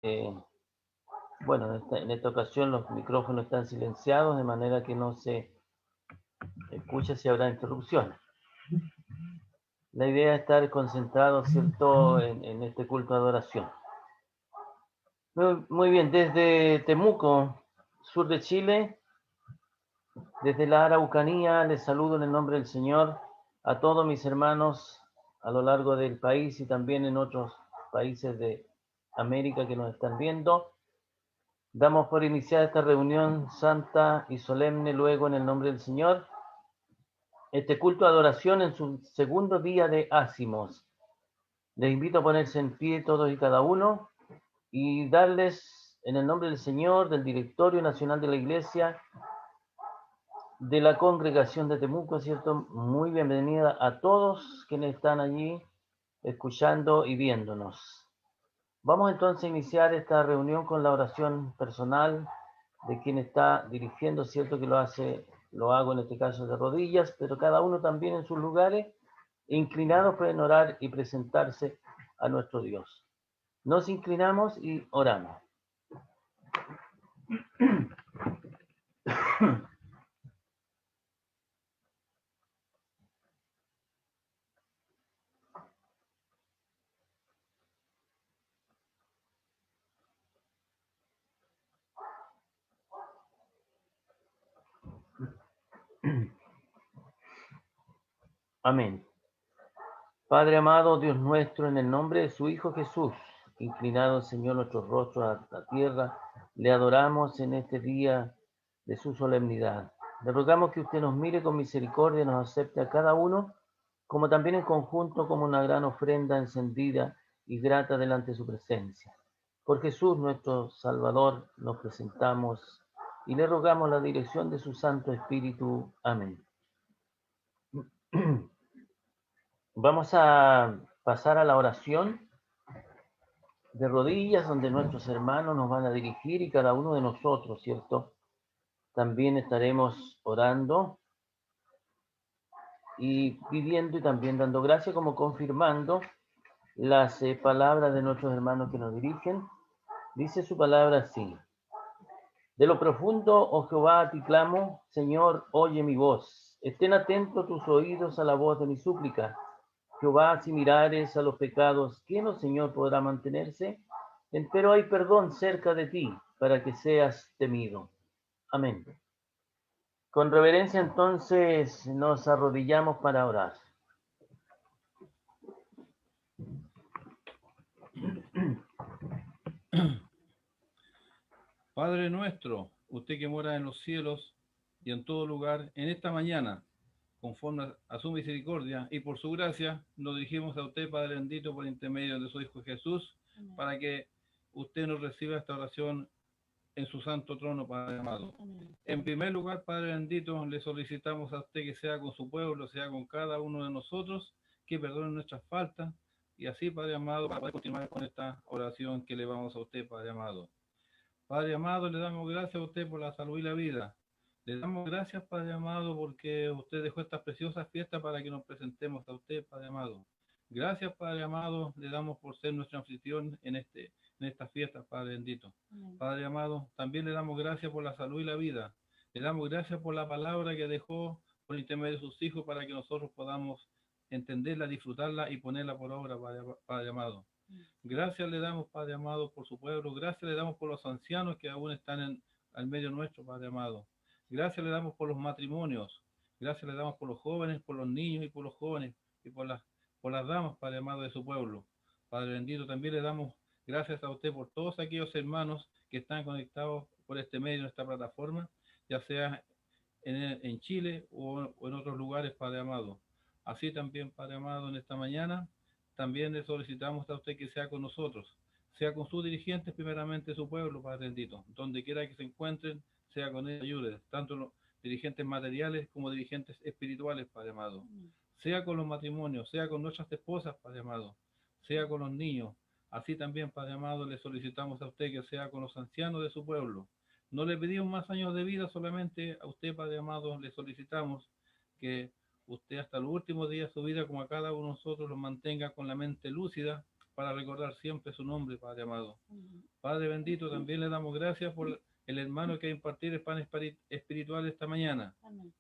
Eh, bueno, en esta ocasión los micrófonos están silenciados de manera que no se escucha si habrá interrupciones. La idea es estar concentrado, ¿cierto?, en este culto de adoración. Muy bien, desde Temuco, sur de Chile, desde la Araucanía, les saludo en el nombre del Señor a todos mis hermanos a lo largo del país y también en otros países de América que nos están viendo. Damos por iniciada esta reunión santa y solemne luego en el nombre del Señor, este culto de adoración en su segundo día de ácimos. Les invito a ponerse en pie todos y cada uno y darles en el nombre del Señor, del Directorio Nacional de la Iglesia, de la Congregación de Temuco, ¿cierto? Muy bienvenida a todos quienes están allí escuchando y viéndonos. Vamos entonces a iniciar esta reunión con la oración personal de quien está dirigiendo, cierto que lo hago en este caso de rodillas, pero cada uno también en sus lugares, inclinados pueden orar y presentarse a nuestro Dios. Nos inclinamos y oramos. Amén. Padre amado, Dios nuestro, en el nombre de su Hijo Jesús, inclinado Señor nuestros rostros a la tierra, le adoramos en este día de su solemnidad. Le rogamos que usted nos mire con misericordia y nos acepte a cada uno, como también en conjunto como una gran ofrenda encendida y grata delante de su presencia. Por Jesús nuestro Salvador nos presentamos y le rogamos la dirección de su Santo Espíritu. Amén. Vamos a pasar a la oración de rodillas, donde nuestros hermanos nos van a dirigir y cada uno de nosotros, ¿cierto? También estaremos orando y pidiendo y también dando gracias, como confirmando las palabras de nuestros hermanos que nos dirigen. Dice su palabra así: de lo profundo, oh Jehová, a ti clamo, Señor, oye mi voz. Estén atentos tus oídos a la voz de mi súplica. Jehová, si mirares a los pecados, ¿quién, oh Señor, podrá mantenerse? Empero hay perdón cerca de ti, para que seas temido. Amén. Con reverencia entonces nos arrodillamos para orar. Padre nuestro, usted que mora en los cielos y en todo lugar, en esta mañana, conforme a su misericordia y por su gracia, nos dirigimos a usted, Padre bendito, por intermedio de su Hijo Jesús, Amén. para que usted nos reciba esta oración en su santo trono, Padre amado. Amén. En primer lugar, Padre bendito, le solicitamos a usted que sea con su pueblo, sea con cada uno de nosotros, que perdone nuestras faltas, y así, Padre amado, para poder continuar con esta oración que le vamos a usted, Padre amado. Padre amado, le damos gracias a usted por la salud y la vida. Le damos gracias, Padre amado, porque usted dejó estas preciosas fiestas para que nos presentemos a usted, Padre amado. Gracias, Padre amado, le damos por ser nuestra anfitrión en estas fiestas, Padre bendito. Amén. Padre amado, también le damos gracias por la salud y la vida. Le damos gracias por la palabra que dejó por intermedio de sus hijos para que nosotros podamos entenderla, disfrutarla y ponerla por obra, Padre amado. Gracias le damos, Padre amado, por su pueblo. Gracias le damos por los ancianos que aún están al medio nuestro, Padre amado. Gracias le damos por los matrimonios. Gracias le damos por los jóvenes, por los niños y por los jóvenes y por las damas, Padre amado, de su pueblo. Padre bendito, también le damos gracias a usted por todos aquellos hermanos que están conectados por este medio, en esta plataforma, ya sea en Chile o en otros lugares, Padre amado. Así también, Padre amado, en esta mañana también le solicitamos a usted que sea con nosotros, sea con sus dirigentes, primeramente su pueblo, Padre bendito, donde quiera que se encuentren, sea con ellos, ayude, tanto los dirigentes materiales como dirigentes espirituales, Padre amado. Sea con los matrimonios, sea con nuestras esposas, Padre amado, sea con los niños. Así también, Padre amado, le solicitamos a usted que sea con los ancianos de su pueblo. No le pedimos más años de vida, solamente a usted, Padre amado, le solicitamos que usted hasta los últimos días de su vida, como a cada uno de nosotros, lo mantenga con la mente lúcida para recordar siempre su nombre, Padre amado. Padre bendito, también le damos gracias por el hermano que va a impartir el pan espiritual esta mañana.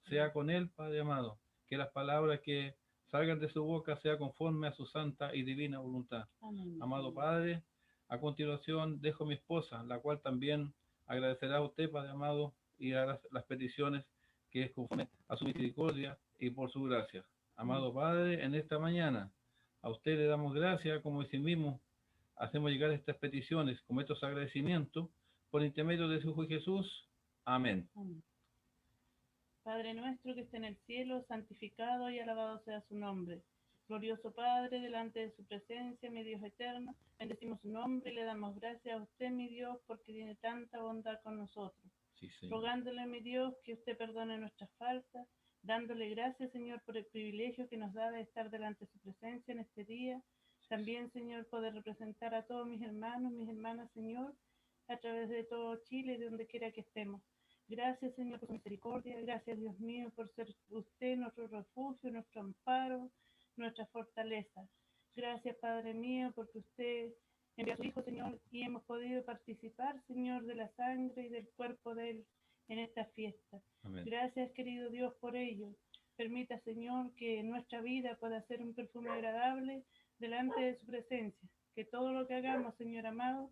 Sea con él, Padre amado, que las palabras que salgan de su boca sea conforme a su santa y divina voluntad. Amado Padre, a continuación dejo a mi esposa, la cual también agradecerá a usted, Padre amado, y hará las peticiones que es conforme a su misericordia y por su gracia. Amado Padre, en esta mañana a usted le damos gracias, como decimos mismo, hacemos llegar estas peticiones como estos agradecimientos por intermedio de su Hijo Jesús. Amén. Padre nuestro que está en el cielo, santificado y alabado sea su nombre. Glorioso Padre, delante de su presencia, mi Dios eterno, bendecimos su nombre y le damos gracias a usted, mi Dios, porque tiene tanta bondad con nosotros. Sí, Señor. Rogándole, mi Dios, que usted perdone nuestras faltas, dándole gracias, Señor, por el privilegio que nos da de estar delante de su presencia en este día. También, Señor, poder representar a todos mis hermanos, mis hermanas, Señor, a través de todo Chile, de donde quiera que estemos. Gracias, Señor, por su misericordia. Gracias, Dios mío, por ser usted nuestro refugio, nuestro amparo, nuestra fortaleza. Gracias, Padre mío, porque usted envió a su Hijo, Señor, y hemos podido participar, Señor, de la sangre y del cuerpo de Él en esta fiesta. Amén. Gracias, querido Dios, por ello. Permita, Señor, que nuestra vida pueda ser un perfume agradable delante de su presencia. Que todo lo que hagamos, Señor amado,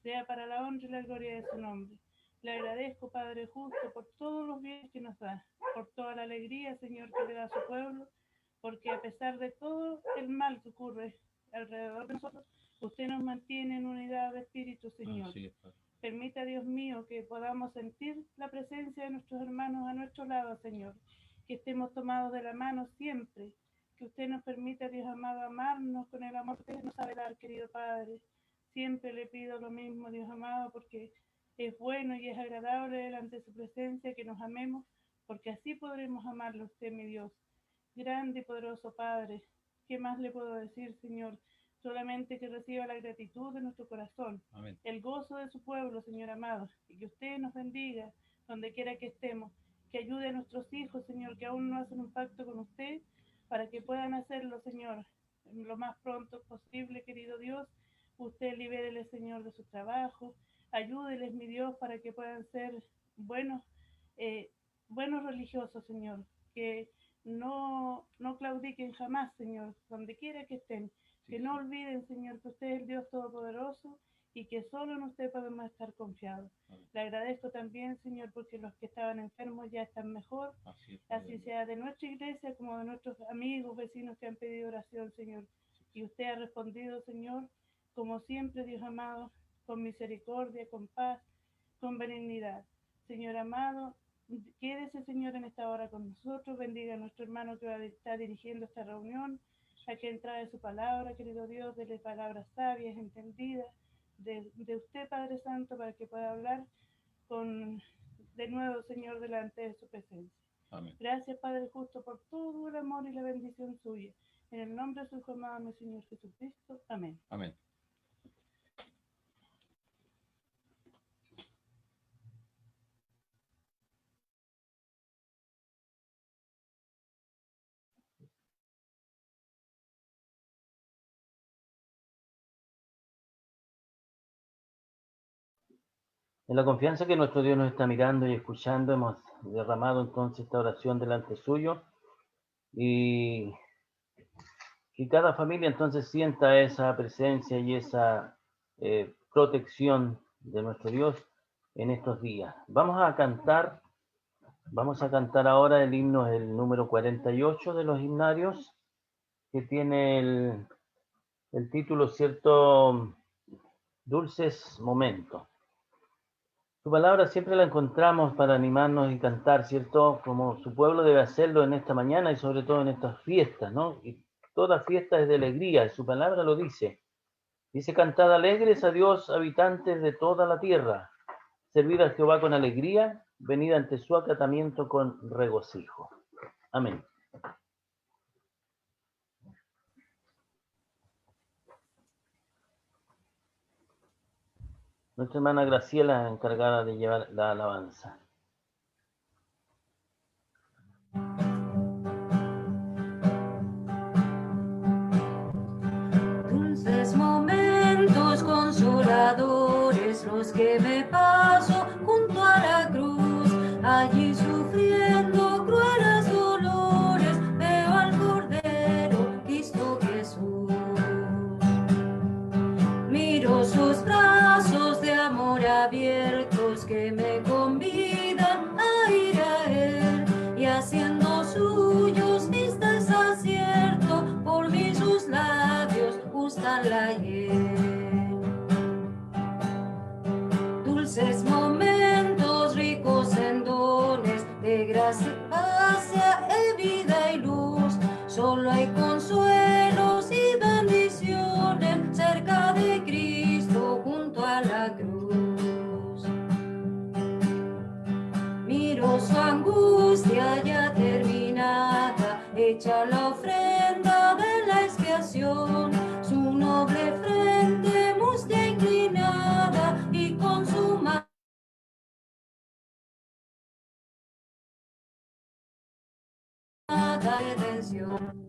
sea para la honra y la gloria de su nombre. Le agradezco, Padre justo, por todos los bienes que nos da, por toda la alegría, Señor, que le da a su pueblo, porque a pesar de todo el mal que ocurre alrededor de nosotros, usted nos mantiene en unidad de espíritu, Señor. Así es, Padre. Permita, Dios mío, que podamos sentir la presencia de nuestros hermanos a nuestro lado, Señor. Que estemos tomados de la mano siempre. Que usted nos permita, Dios amado, amarnos con el amor que usted nos sabe dar, querido Padre. Siempre le pido lo mismo, Dios amado, porque es bueno y es agradable delante de su presencia que nos amemos, porque así podremos amarlo a usted, mi Dios. Grande y poderoso Padre, ¿qué más le puedo decir, Señor? Solamente que reciba la gratitud de nuestro corazón, Amén. el gozo de su pueblo, Señor amado, y que usted nos bendiga donde quiera que estemos, que ayude a nuestros hijos, Señor, que aún no hacen un pacto con usted, para que puedan hacerlo, Señor, lo más pronto posible, querido Dios. Usted libérele, Señor, de su trabajo, ayúdeles, mi Dios, para que puedan ser buenos, buenos religiosos, Señor, que no claudiquen jamás, Señor, donde quiera que estén, que no olviden, Señor, que usted es el Dios Todopoderoso y que solo en usted podemos estar confiados. Le agradezco también, Señor, porque los que estaban enfermos ya están mejor, así sea de nuestra iglesia como de nuestros amigos, vecinos que han pedido oración, Señor, y usted ha respondido, Señor, como siempre, Dios amado, con misericordia, con paz, con benignidad. Señor amado, quédese, Señor, en esta hora con nosotros, bendiga a nuestro hermano que va a estar dirigiendo esta reunión, a que trae su palabra, querido Dios, dele palabras sabias, entendidas, de usted, Padre Santo, para que pueda hablar de nuevo, Señor, delante de su presencia. Amén. Gracias, Padre justo, por todo el amor y la bendición suya. En el nombre de su Hijo amado, mi Señor Jesucristo. Amén. Amén. En la confianza que nuestro Dios nos está mirando y escuchando, hemos derramado entonces esta oración delante suyo y que cada familia entonces sienta esa presencia y esa protección de nuestro Dios en estos días. Vamos a cantar ahora el himno, el número 48 de los himnarios, que tiene el título, ¿cierto? Dulces momentos. Su palabra siempre la encontramos para animarnos y cantar, ¿cierto? Como su pueblo debe hacerlo en esta mañana y sobre todo en estas fiestas, ¿no? Y toda fiesta es de alegría, y su palabra lo dice. Dice, cantad alegres a Dios, habitantes de toda la tierra. Servid a Jehová con alegría, venid ante su acatamiento con regocijo. Amén. Nuestra hermana Graciela es encargada de llevar la alabanza. Dulces momentos años que me paso junto a la cruz, allí sufriendo crueles dolores, veo al Cordero, Cristo Jesús. Miro sus brazos de amor abiertos que me convidan a ir a Él, y haciendo suyos mis desaciertos, por mí sus labios gustan la hiel. Dulces momentos ricos en dones de gracia, vida y luz, solo hay consuelos y bendiciones cerca de Cristo junto a la cruz. Miro su angustia ya terminada, hecha la ofrenda de la expiación, su noble frente mustia inclinada y consumada redención.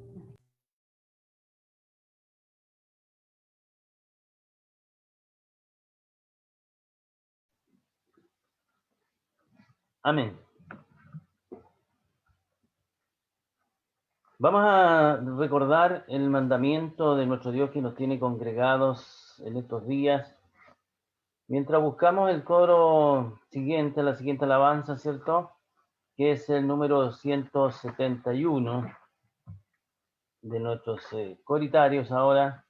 Amén. Vamos a recordar el mandamiento de nuestro Dios que nos tiene congregados en estos días. Mientras buscamos el coro siguiente, la siguiente alabanza, ¿cierto? Que es el número 171 de nuestros coritarios ahora.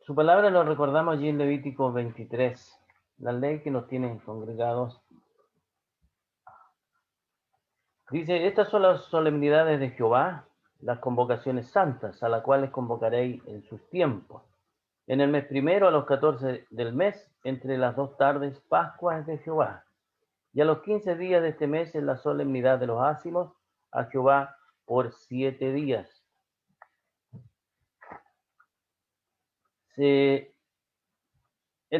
Su palabra lo recordamos allí en Levítico 23, la ley que nos tiene congregados. Dice, estas son las solemnidades de Jehová, las convocaciones santas, a las cuales convocaréis en sus tiempos. En el mes primero, a los 14 del mes, entre las 2 tardes, Pascua es de Jehová. Y a los 15 días de este mes es la solemnidad de los ácimos a Jehová por 7 días. El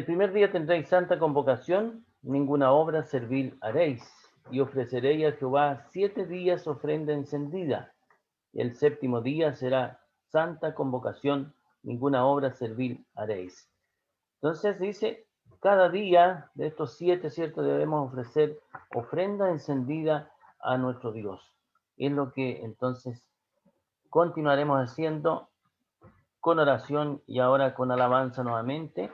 primer día tendréis santa convocación, ninguna obra servil haréis, y ofreceréis a Jehová 7 días ofrenda encendida. El séptimo día será santa convocación, ninguna obra servil haréis. Entonces dice, cada día de estos 7, ¿cierto? Debemos ofrecer ofrenda encendida a nuestro Dios. Es lo que entonces continuaremos haciendo con oración y ahora con alabanza nuevamente.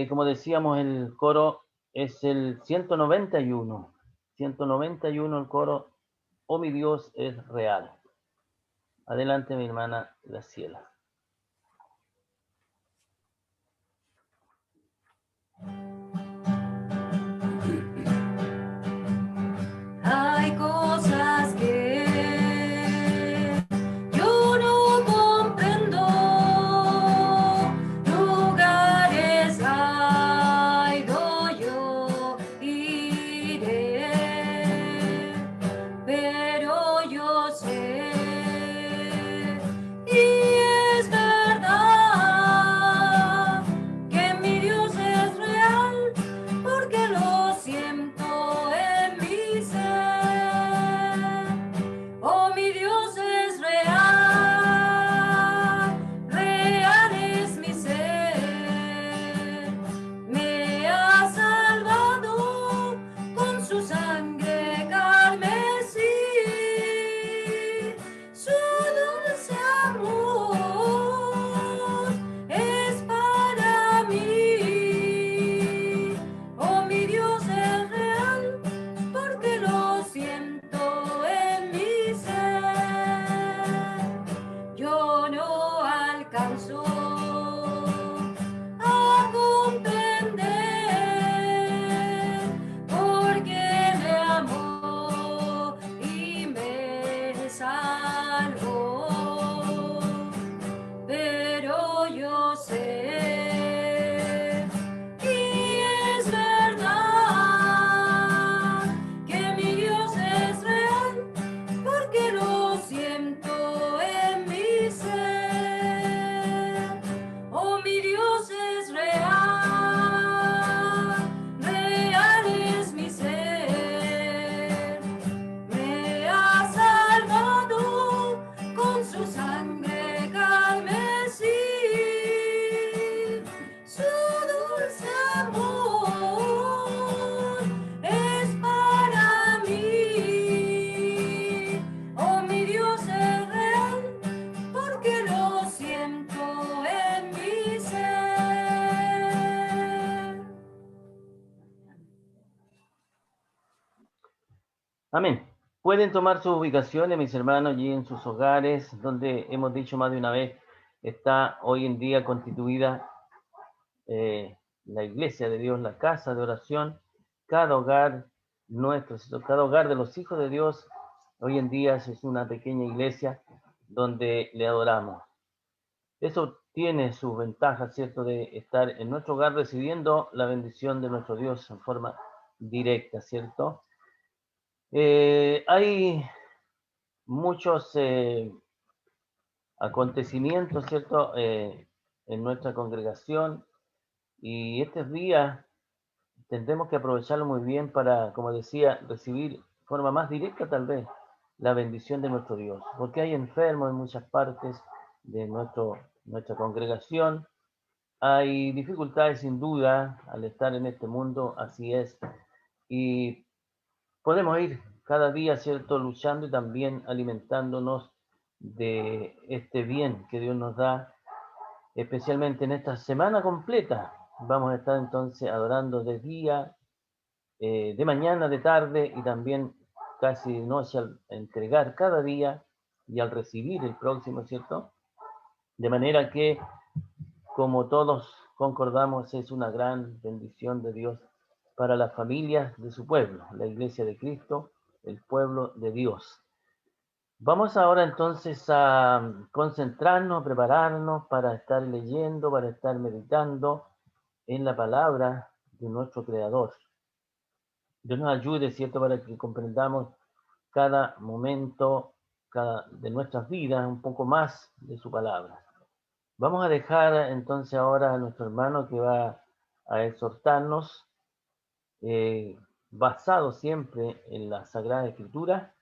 Como decíamos, el coro es el 191. 191 el coro, oh mi Dios es real. Adelante mi hermana Graciela. Hay cosas que yo no comprendo, lugares hay donde yo iré, pero yo sé, y es verdad, que mi Dios es real, porque lo siento en mi ser. Oh, mi Dios es real, real es mi ser. Me ha salvado con su sangre carmesí, su dulce amor es para mí. Oh, mi Dios es real, porque lo siento en mi ser. Yo no alcanzo a comprender, porque me amó y me salvó, pero yo sé, y es verdad, que mi Dios es real, porque lo siento en mi ser. Oh, mi Dios es real, real es mi ser. Me ha salvado con su sangre carmesí, Amén. Pueden tomar sus ubicaciones, mis hermanos, allí en sus hogares, donde hemos dicho más de una vez, está hoy en día constituida la iglesia de Dios, la casa de oración, cada hogar nuestro, cada hogar de los hijos de Dios, hoy en día es una pequeña iglesia donde le adoramos. Eso tiene sus ventajas, ¿cierto?, de estar en nuestro hogar recibiendo la bendición de nuestro Dios en forma directa, ¿cierto? Hay muchos acontecimientos, ¿cierto?, en nuestra congregación, y estos días tendremos que aprovecharlo muy bien para, como decía, recibir de forma más directa tal vez la bendición de nuestro Dios, porque hay enfermos en muchas partes de nuestra congregación, hay dificultades sin duda al estar en este mundo, así es, y podemos ir cada día, ¿cierto?, luchando y también alimentándonos de este bien que Dios nos da, especialmente en esta semana completa. Vamos a estar entonces adorando de día, de mañana, de tarde y también casi de noche al entregar cada día y al recibir el próximo, ¿cierto? De manera que, como todos concordamos, es una gran bendición de Dios para las familias de su pueblo, la iglesia de Cristo, el pueblo de Dios. Vamos ahora entonces a concentrarnos, a prepararnos para estar leyendo, para estar meditando en la palabra de nuestro Creador. Dios nos ayude, ¿cierto?, para que comprendamos cada momento de nuestras vidas un poco más de su palabra. Vamos a dejar entonces ahora a nuestro hermano que va a exhortarnos, basado siempre en la Sagrada Escritura,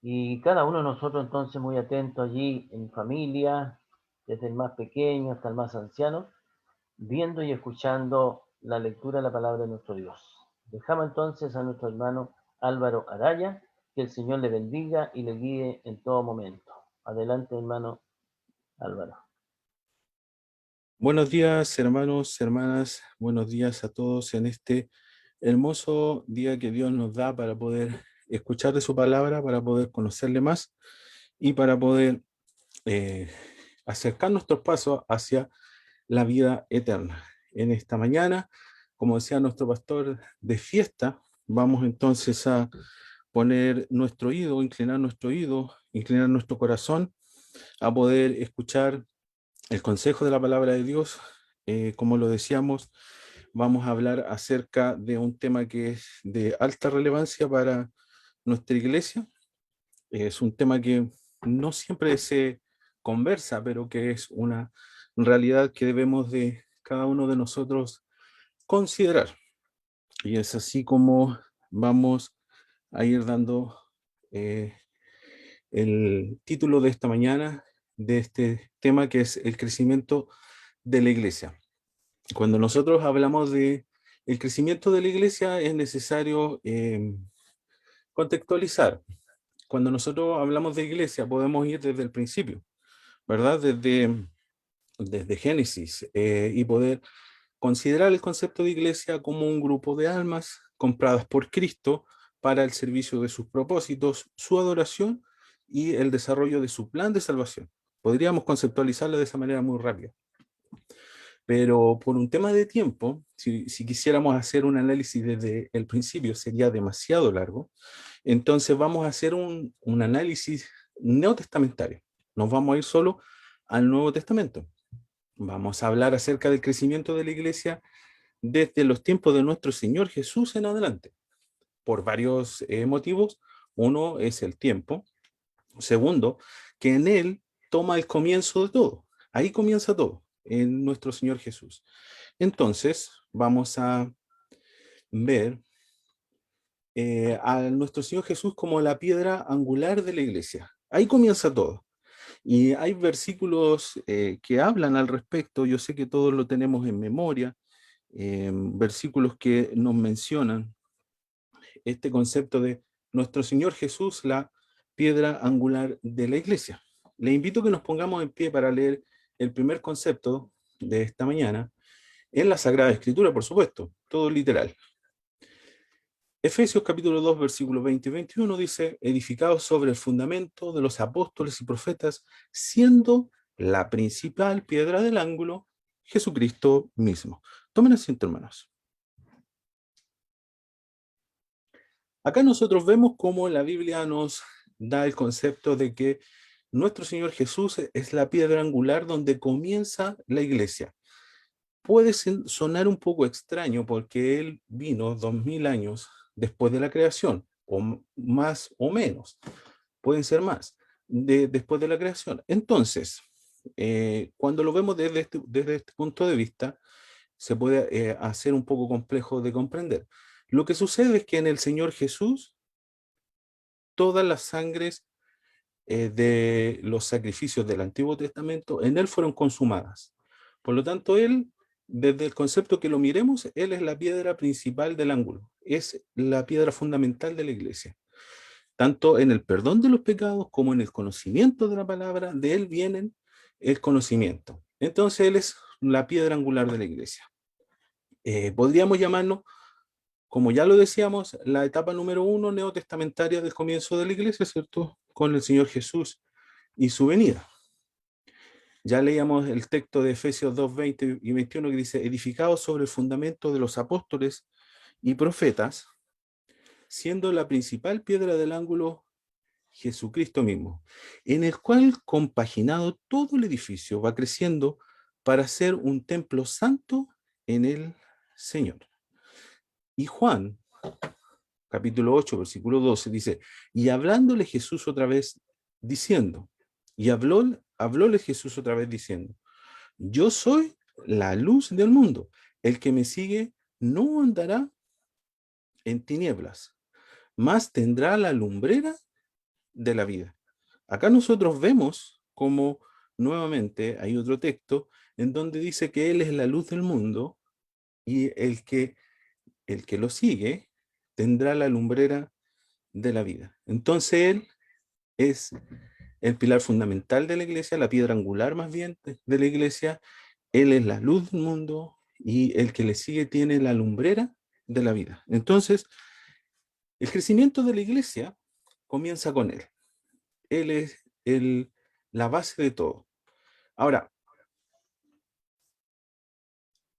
y cada uno de nosotros entonces muy atento allí en familia, desde el más pequeño hasta el más anciano, viendo y escuchando la lectura de la palabra de nuestro Dios. Dejamos entonces a nuestro hermano Álvaro Araya, que el Señor le bendiga y le guíe en todo momento. Adelante, hermano Álvaro. Buenos días, hermanos, hermanas, buenos días a todos en este hermoso día que Dios nos da para poder escuchar de su palabra, para poder conocerle más y para poder acercar nuestros pasos hacia la vida eterna. En esta mañana, como decía nuestro pastor, de fiesta, vamos entonces a poner nuestro oído, inclinar nuestro oído, inclinar nuestro corazón a poder escuchar el consejo de la palabra de Dios. Como lo decíamos, vamos a hablar acerca de un tema que es de alta relevancia para nuestra iglesia. Es un tema que no siempre se conversa, pero que es una realidad que debemos de cada uno de nosotros considerar. Y es así como vamos a ir dando el título de esta mañana, de este tema, que es el crecimiento de la iglesia. Cuando nosotros hablamos de el crecimiento de la iglesia, es necesario contextualizar. Cuando nosotros hablamos de iglesia, podemos ir desde el principio, ¿verdad? Desde Génesis, y poder considerar el concepto de iglesia como un grupo de almas compradas por Cristo para el servicio de sus propósitos, su adoración y el desarrollo de su plan de salvación. Podríamos conceptualizarlo de esa manera muy rápida. Pero por un tema de tiempo, si quisiéramos hacer un análisis desde el principio, sería demasiado largo. Entonces vamos a hacer un análisis neotestamentario. Nos vamos a ir solo al Nuevo Testamento. Vamos a hablar acerca del crecimiento de la iglesia desde los tiempos de nuestro Señor Jesús en adelante, por varios motivos. Uno es el tiempo. Segundo, que en Él toma el comienzo de todo. Ahí comienza todo, en nuestro Señor Jesús. Entonces, vamos a ver a nuestro Señor Jesús como la piedra angular de la iglesia. Ahí comienza todo. Y hay versículos que hablan al respecto. Yo sé que todos lo tenemos en memoria. Versículos que nos mencionan este concepto de nuestro Señor Jesús, la piedra angular de la iglesia. Le invito a que nos pongamos en pie para leer el primer concepto de esta mañana en la Sagrada Escritura, por supuesto, todo literal. Efesios capítulo 2, versículos 20 y 21 dice, edificados sobre el fundamento de los apóstoles y profetas, siendo la principal piedra del ángulo Jesucristo mismo. Tomen asiento, hermanos. Acá nosotros vemos cómo la Biblia nos da el concepto de que nuestro Señor Jesús es la piedra angular donde comienza la iglesia. Puede sonar un poco extraño porque Él vino 2000 años después de la creación, o más o menos, pueden ser más, después de la creación. Entonces, cuando lo vemos desde este punto de vista, se puede hacer un poco complejo de comprender. Lo que sucede es que en el Señor Jesús, todas las sangres de los sacrificios del Antiguo Testamento, en Él fueron consumadas. Por lo tanto, Él, desde el concepto que lo miremos, Él es la piedra principal del ángulo, es la piedra fundamental de la iglesia. Tanto en el perdón de los pecados como en el conocimiento de la palabra, de Él viene el conocimiento. Entonces, Él es la piedra angular de la iglesia. Podríamos llamarnos, como ya lo decíamos, la etapa número 1 neotestamentaria del comienzo de la iglesia, ¿cierto? Con el Señor Jesús y su venida. Ya leíamos el texto de Efesios 2, 20 y 21 que dice, edificados sobre el fundamento de los apóstoles y profetas, siendo la principal piedra del ángulo Jesucristo mismo, en el cual, compaginado todo el edificio, va creciendo para ser un templo santo en el Señor. Y Juan, capítulo 8, versículo 12, dice, y hablándole Jesús otra vez, diciendo, y hablóle Jesús otra vez diciendo, yo soy la luz del mundo, el que me sigue no andará en tinieblas, mas tendrá la lumbrera de la vida. Acá nosotros vemos como nuevamente hay otro texto en donde dice que Él es la luz del mundo y el que lo sigue tendrá la lumbrera de la vida. Entonces Él es el pilar fundamental de la iglesia, la piedra angular más bien de la iglesia. Él es la luz del mundo y el que le sigue tiene la lumbrera de la vida. Entonces, el crecimiento de la iglesia comienza con Él. Él es la base de todo. Ahora,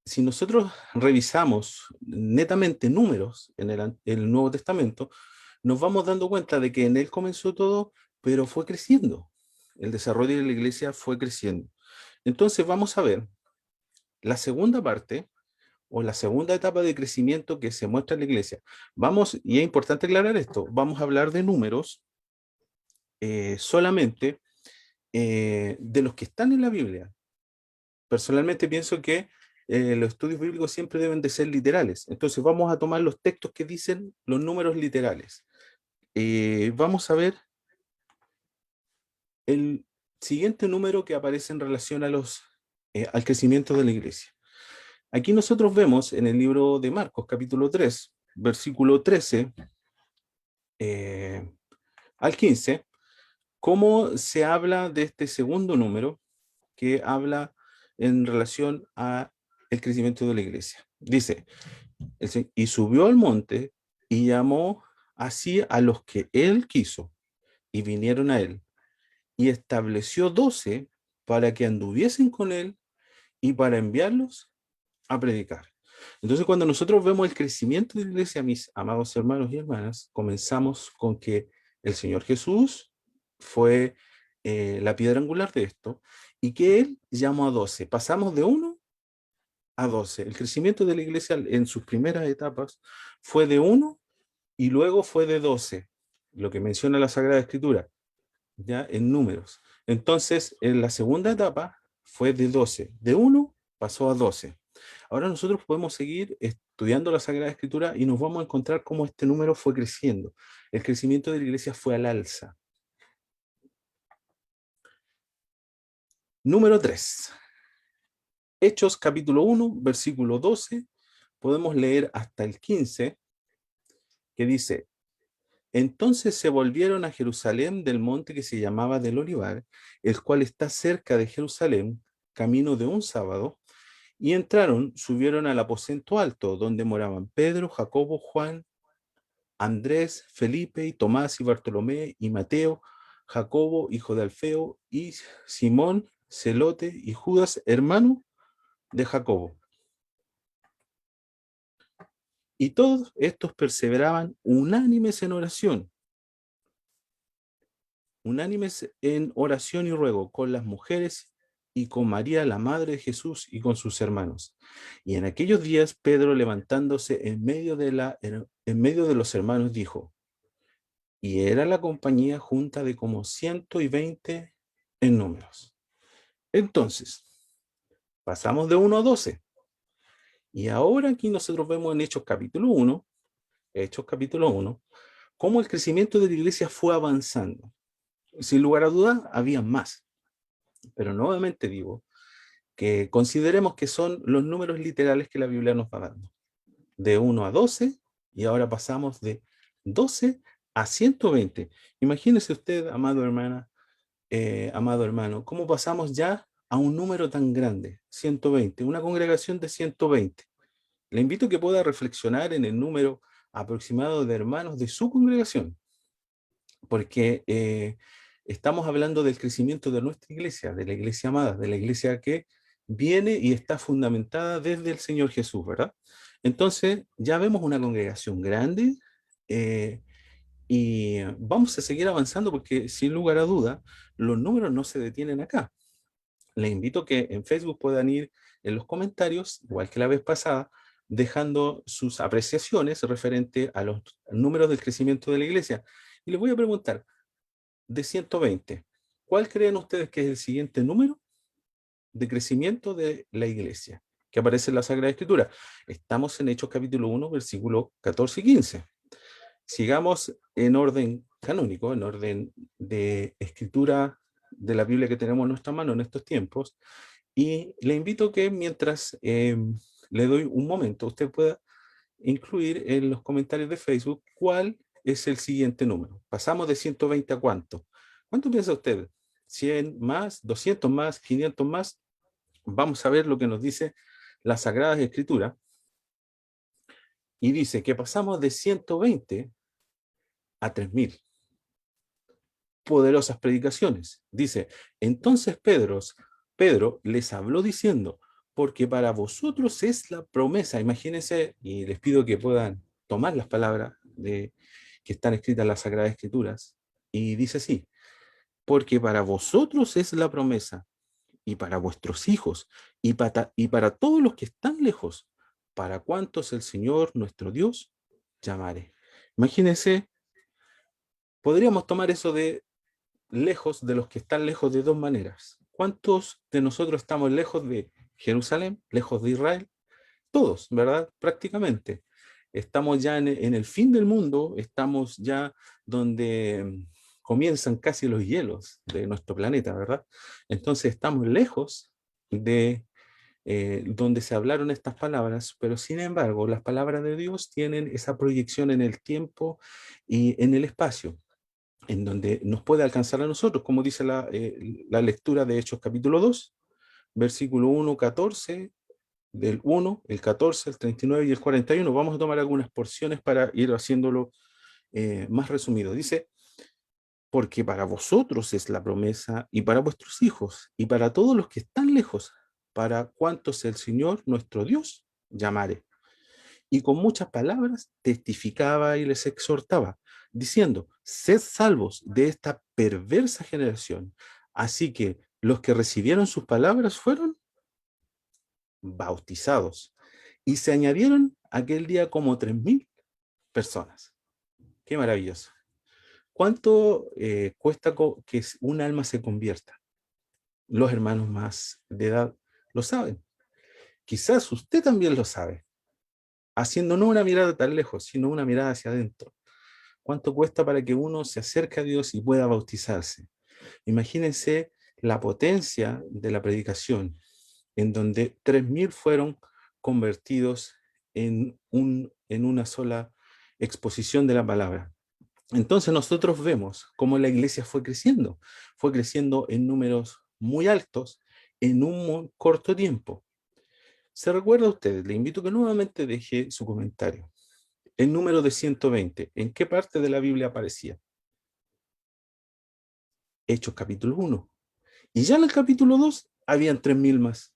si nosotros revisamos netamente números en el Nuevo Testamento, nos vamos dando cuenta de que en Él comenzó todo, pero fue creciendo. El desarrollo de la iglesia fue creciendo. Entonces vamos a ver la segunda parte o la segunda etapa de crecimiento que se muestra en la iglesia. Vamos, y es importante aclarar esto, vamos a hablar de números solamente de los que están en la Biblia. Personalmente pienso que los estudios bíblicos siempre deben de ser literales. Entonces vamos a tomar los textos que dicen los números literales. Vamos a ver el siguiente número que aparece en relación a al crecimiento de la iglesia. Aquí nosotros vemos en el libro de Marcos, capítulo 3, versículo 13 al 15, cómo se habla de este segundo número que habla en relación a el crecimiento de la iglesia. Dice, y subió al monte y llamó así a los que él quiso, y vinieron a él, y estableció 12 para que anduviesen con él y para enviarlos a predicar. Entonces, cuando nosotros vemos el crecimiento de la iglesia, mis amados hermanos y hermanas, comenzamos con que el Señor Jesús fue la piedra angular de esto, y que Él llamó a 12. Pasamos de 1 a 12. El crecimiento de la iglesia en sus primeras etapas fue de 1 y luego fue de 12, lo que menciona la Sagrada Escritura, ya en números. Entonces, en la segunda etapa fue de 12. De 1 pasó a 12. Ahora nosotros podemos seguir estudiando la Sagrada Escritura y nos vamos a encontrar cómo este número fue creciendo. El crecimiento de la iglesia fue al alza. Número 3. Hechos capítulo 1, versículo 12. Podemos leer hasta el 15, que dice, entonces se volvieron a Jerusalén del monte que se llamaba del Olivar, el cual está cerca de Jerusalén, camino de un sábado, y entraron, subieron al aposento alto, donde moraban Pedro, Jacobo, Juan Andrés, Felipe, y Tomás, y Bartolomé, y Mateo, Jacobo, hijo de Alfeo, y Simón, Celote, y Judas, hermano de Jacobo. Y todos estos perseveraban unánimes en oración, y ruego con las mujeres y con María, la madre de Jesús, y con sus hermanos. Y en aquellos días, Pedro, levantándose en medio de los hermanos, dijo, y era la compañía junta de como 120 en números. Entonces, pasamos de 1 a 12. Y ahora aquí nosotros vemos en Hechos capítulo 1, cómo el crecimiento de la iglesia fue avanzando. Sin lugar a dudas, había más. Pero nuevamente digo que consideremos que son los números literales que la Biblia nos va dando. De 1 a 12, y ahora pasamos de 12 a 120. Imagínese usted, amado hermano, cómo pasamos ya a un número tan grande, 120, una congregación de 120. Le invito a que pueda reflexionar en el número aproximado de hermanos de su congregación, porque estamos hablando del crecimiento de nuestra iglesia, de la iglesia amada, de la iglesia que viene y está fundamentada desde el Señor Jesús, ¿verdad? Entonces, ya vemos una congregación grande, y vamos a seguir avanzando porque, sin lugar a duda, los números no se detienen acá. Les invito a que en Facebook puedan ir en los comentarios, igual que la vez pasada, dejando sus apreciaciones referente a los números del crecimiento de la iglesia. Y les voy a preguntar, de 120, ¿cuál creen ustedes que es el siguiente número de crecimiento de la iglesia que aparece en la Sagrada Escritura? Estamos en Hechos capítulo 1, versículos 14 y 15. Sigamos en orden canónico, en orden de escritura de la Biblia que tenemos en nuestra mano en estos tiempos, y le invito a que mientras le doy un momento, usted pueda incluir en los comentarios de Facebook cuál es el siguiente número. Pasamos de 120 a ¿cuánto? ¿Cuánto piensa usted? ¿100 más? ¿200 más? ¿500 más? Vamos a ver lo que nos dice la Sagrada Escritura. Y dice que pasamos de 120 a 3000. Poderosas predicaciones. Dice, entonces Pedro les habló diciendo, porque para vosotros es la promesa. Imagínense, y les pido que puedan tomar las palabras que están escritas en las Sagradas Escrituras, y dice así, porque para vosotros es la promesa, y para vuestros hijos, y para todos los que están lejos, para cuantos el Señor nuestro Dios llamare. Imagínense, podríamos tomar eso de lejos de los que están lejos de dos maneras. ¿Cuántos de nosotros estamos lejos de Jerusalén, lejos de Israel? Todos, ¿verdad? Prácticamente. Estamos ya en el fin del mundo, estamos ya donde comienzan casi los hielos de nuestro planeta, ¿verdad? Entonces estamos lejos de donde se hablaron estas palabras, pero sin embargo las palabras de Dios tienen esa proyección en el tiempo y en el espacio, en donde nos puede alcanzar a nosotros, como dice la lectura de Hechos capítulo 2, versículo 1, 14, del 1, el 14, el 39 y el 41. Vamos a tomar algunas porciones para ir haciéndolo más resumido. Dice, porque para vosotros es la promesa, y para vuestros hijos, y para todos los que están lejos, para cuantos el Señor nuestro Dios llamare. Y con muchas palabras testificaba y les exhortaba, diciendo, sed salvos de esta perversa generación. Así que los que recibieron sus palabras fueron bautizados, y se añadieron aquel día como 3000 personas. Qué maravilloso. ¿Cuánto cuesta que un alma se convierta? Los hermanos más de edad lo saben. Quizás usted también lo sabe, haciendo no una mirada tan lejos, sino una mirada hacia adentro. ¿Cuánto cuesta para que uno se acerque a Dios y pueda bautizarse? Imagínense la potencia de la predicación, en donde 3000 fueron convertidos en una sola exposición de la palabra. Entonces nosotros vemos cómo la iglesia fue creciendo en números muy altos en un muy corto tiempo. ¿Se recuerda usted? Le invito a que nuevamente deje su comentario. el número de 120, ¿en qué parte de la Biblia aparecía? Hechos capítulo 1. Y ya en el capítulo 2 habían 3000 más.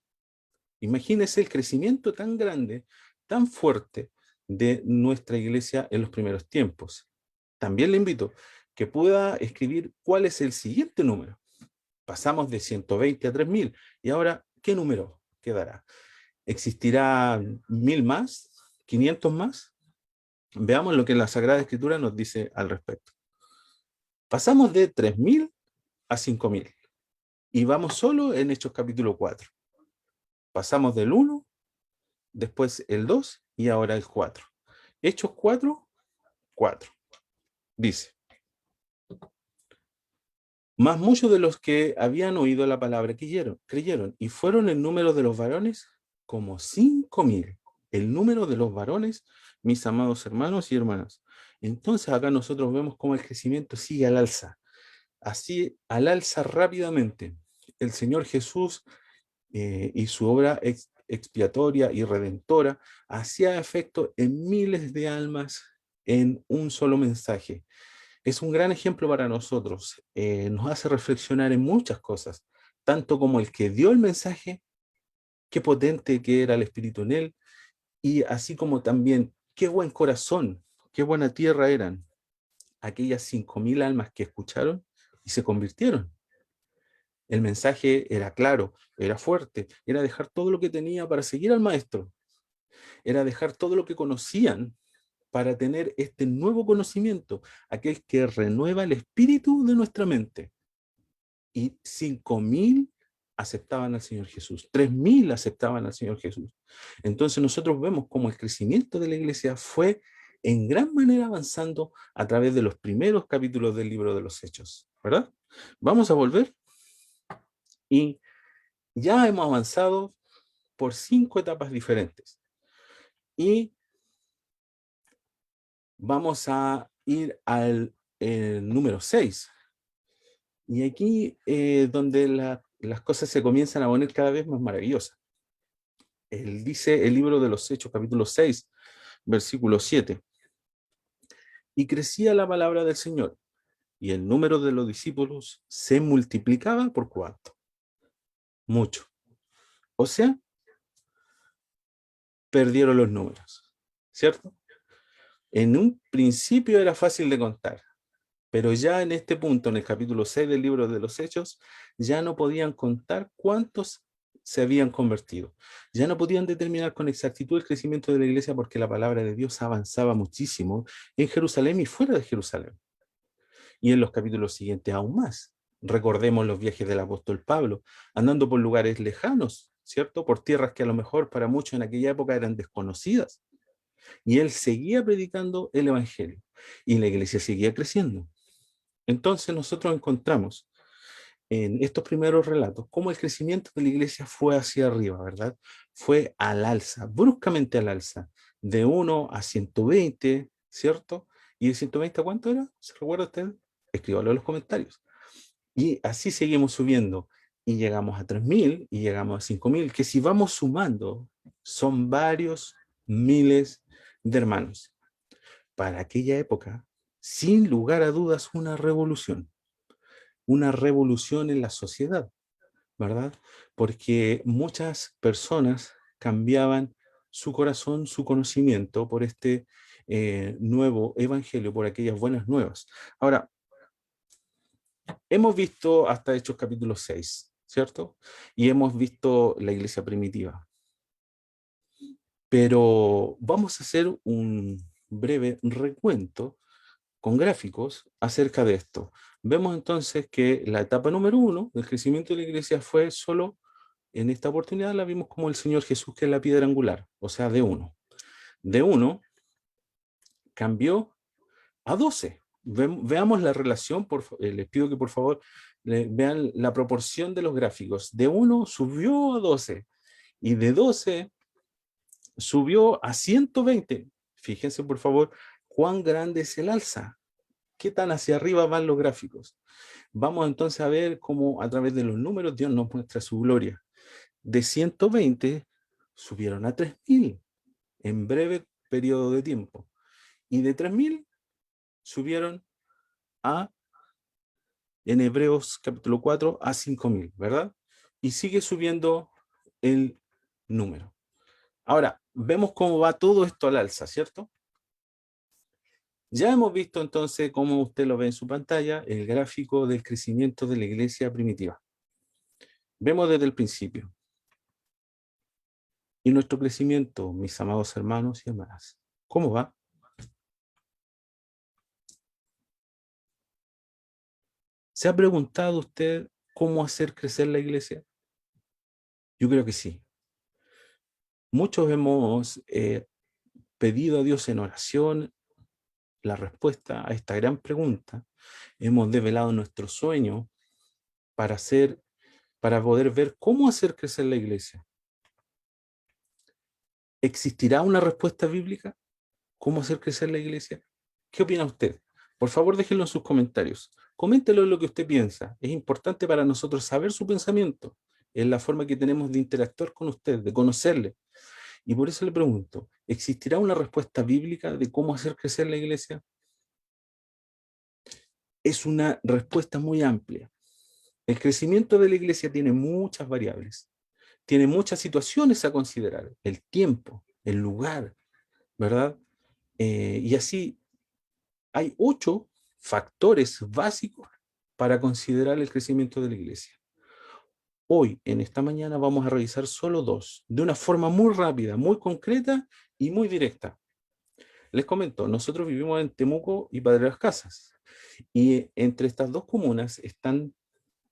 Imagínense el crecimiento tan grande, tan fuerte de nuestra iglesia en los primeros tiempos. También le invito que pueda escribir cuál es el siguiente número. Pasamos de 120 a 3000. Y ahora, ¿qué número quedará? ¿Existirá 1000 más? ¿500 más? Veamos lo que la Sagrada Escritura nos dice al respecto. Pasamos de 3000 a 5000. Y vamos solo en Hechos capítulo 4. Pasamos del 1, después el 2 y ahora el 4. Hechos 4, 4. Dice: mas muchos de los que habían oído la palabra creyeron, y fueron el número de los varones como 5000. El número de los varones, mis amados hermanos y hermanas. Entonces acá nosotros vemos cómo el crecimiento sigue al alza. Así, al alza rápidamente. El Señor Jesús y su obra expiatoria y redentora hacía efecto en miles de almas en un solo mensaje. Es un gran ejemplo para nosotros. Nos hace reflexionar en muchas cosas, tanto como el que dio el mensaje, qué potente que era el Espíritu en él, y así como también qué buen corazón, qué buena tierra eran aquellas 5000 almas que escucharon y se convirtieron. El mensaje era claro, era fuerte, era dejar todo lo que tenía para seguir al maestro, era dejar todo lo que conocían para tener este nuevo conocimiento, aquel que renueva el espíritu de nuestra mente. Y 5000 aceptaban al Señor Jesús, 3000 aceptaban al Señor Jesús. Entonces nosotros vemos cómo el crecimiento de la iglesia fue en gran manera avanzando a través de los primeros capítulos del libro de los Hechos, ¿verdad? Vamos a volver y ya hemos avanzado por 5 etapas diferentes. Y vamos a ir al número 6. Y aquí donde las cosas se comienzan a poner cada vez más maravillosas. Dice el libro de los Hechos, capítulo 6, versículo 7. Y crecía la palabra del Señor, y el número de los discípulos se multiplicaba por cuánto. Mucho. O sea, perdieron los números, ¿cierto? En un principio era fácil de contar, pero ya en este punto, en el capítulo 6 del libro de los Hechos, ya no podían contar cuántos se habían convertido. Ya no podían determinar con exactitud el crecimiento de la iglesia porque la palabra de Dios avanzaba muchísimo en Jerusalén y fuera de Jerusalén. Y en los capítulos siguientes aún más. Recordemos los viajes del apóstol Pablo, andando por lugares lejanos, ¿cierto? Por tierras que a lo mejor para muchos en aquella época eran desconocidas. Y él seguía predicando el evangelio y la iglesia seguía creciendo. Entonces nosotros encontramos en estos primeros relatos cómo el crecimiento de la iglesia fue hacia arriba, ¿verdad? Fue al alza, bruscamente al alza, de 1 a 120, ¿cierto? ¿Y de 120 a cuánto era? ¿Se recuerda usted? Escríbalo en los comentarios. Y así seguimos subiendo y llegamos a 3000 y llegamos a 5000, que si vamos sumando son varios miles de hermanos. Para aquella época, sin lugar a dudas, una revolución en la sociedad, ¿verdad? Porque muchas personas cambiaban su corazón, su conocimiento por este nuevo evangelio, por aquellas buenas nuevas. Ahora, hemos visto hasta Hechos capítulo 6, ¿cierto? Y hemos visto la iglesia primitiva. Pero vamos a hacer un breve recuento con gráficos acerca de esto. Vemos entonces que la etapa número 1 del crecimiento de la iglesia fue solo, en esta oportunidad la vimos como el Señor Jesús, que es la piedra angular, o sea, de 1. De 1 cambió a 12. Veamos la relación, les pido que por favor vean la proporción de los gráficos. De 1 subió a 12 y de 12 subió a 120. Fíjense por favor cuán grande es el alza. ¿Qué tan hacia arriba van los gráficos? Vamos entonces a ver cómo a través de los números Dios nos muestra su gloria. De 120 subieron a 3000 en breve periodo de tiempo. y de 3.000 subieron en Hebreos capítulo 4 a 5.000, ¿verdad? Y sigue subiendo el número. Ahora, vemos cómo va todo esto al alza, ¿cierto? Ya hemos visto entonces, como usted lo ve en su pantalla, el gráfico del crecimiento de la iglesia primitiva. Vemos desde el principio. Y nuestro crecimiento, mis amados hermanos y hermanas, ¿cómo va? ¿Se ha preguntado usted cómo hacer crecer la iglesia? Yo creo que sí. Muchos hemos pedido a Dios en oración la respuesta a esta gran pregunta. Hemos develado nuestro sueño para poder ver cómo hacer crecer la iglesia. ¿Existirá una respuesta bíblica? ¿Cómo hacer crecer la iglesia? ¿Qué opina usted? Por favor, déjenlo en sus comentarios. Coméntelo lo que usted piensa. Es importante para nosotros saber su pensamiento. Es la forma que tenemos de interactuar con usted, de conocerle. Y por eso le pregunto, ¿existirá una respuesta bíblica de cómo hacer crecer la iglesia? Es una respuesta muy amplia. El crecimiento de la iglesia tiene muchas variables, tiene muchas situaciones a considerar, el tiempo, el lugar, ¿verdad? Y así hay 8 factores básicos para considerar el crecimiento de la iglesia. Hoy, en esta mañana, vamos a revisar solo 2, de una forma muy rápida, muy concreta y muy directa. Les comento, nosotros vivimos en Temuco y Padre Las Casas, y entre estas 2 comunas están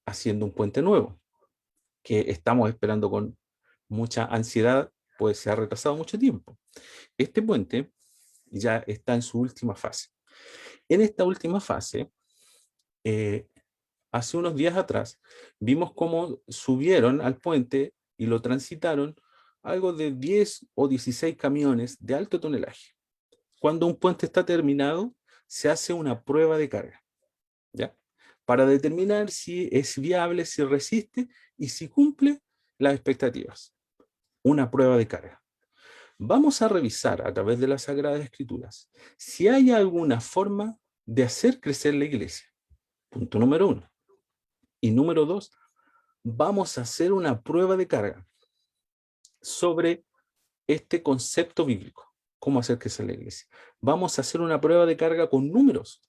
haciendo un puente nuevo, que estamos esperando con mucha ansiedad, pues se ha retrasado mucho tiempo. Este puente ya está en su última fase. En esta última fase, hace unos días atrás, vimos cómo subieron al puente y lo transitaron algo de 10 o 16 camiones de alto tonelaje. Cuando un puente está terminado, se hace una prueba de carga, ¿ya? Para determinar si es viable, si resiste y si cumple las expectativas. Una prueba de carga. Vamos a revisar a través de las Sagradas Escrituras si hay alguna forma de hacer crecer la iglesia. Punto número 1. Y número 2, vamos a hacer una prueba de carga sobre este concepto bíblico. ¿Cómo hacer crecer la iglesia? Vamos a hacer una prueba de carga con números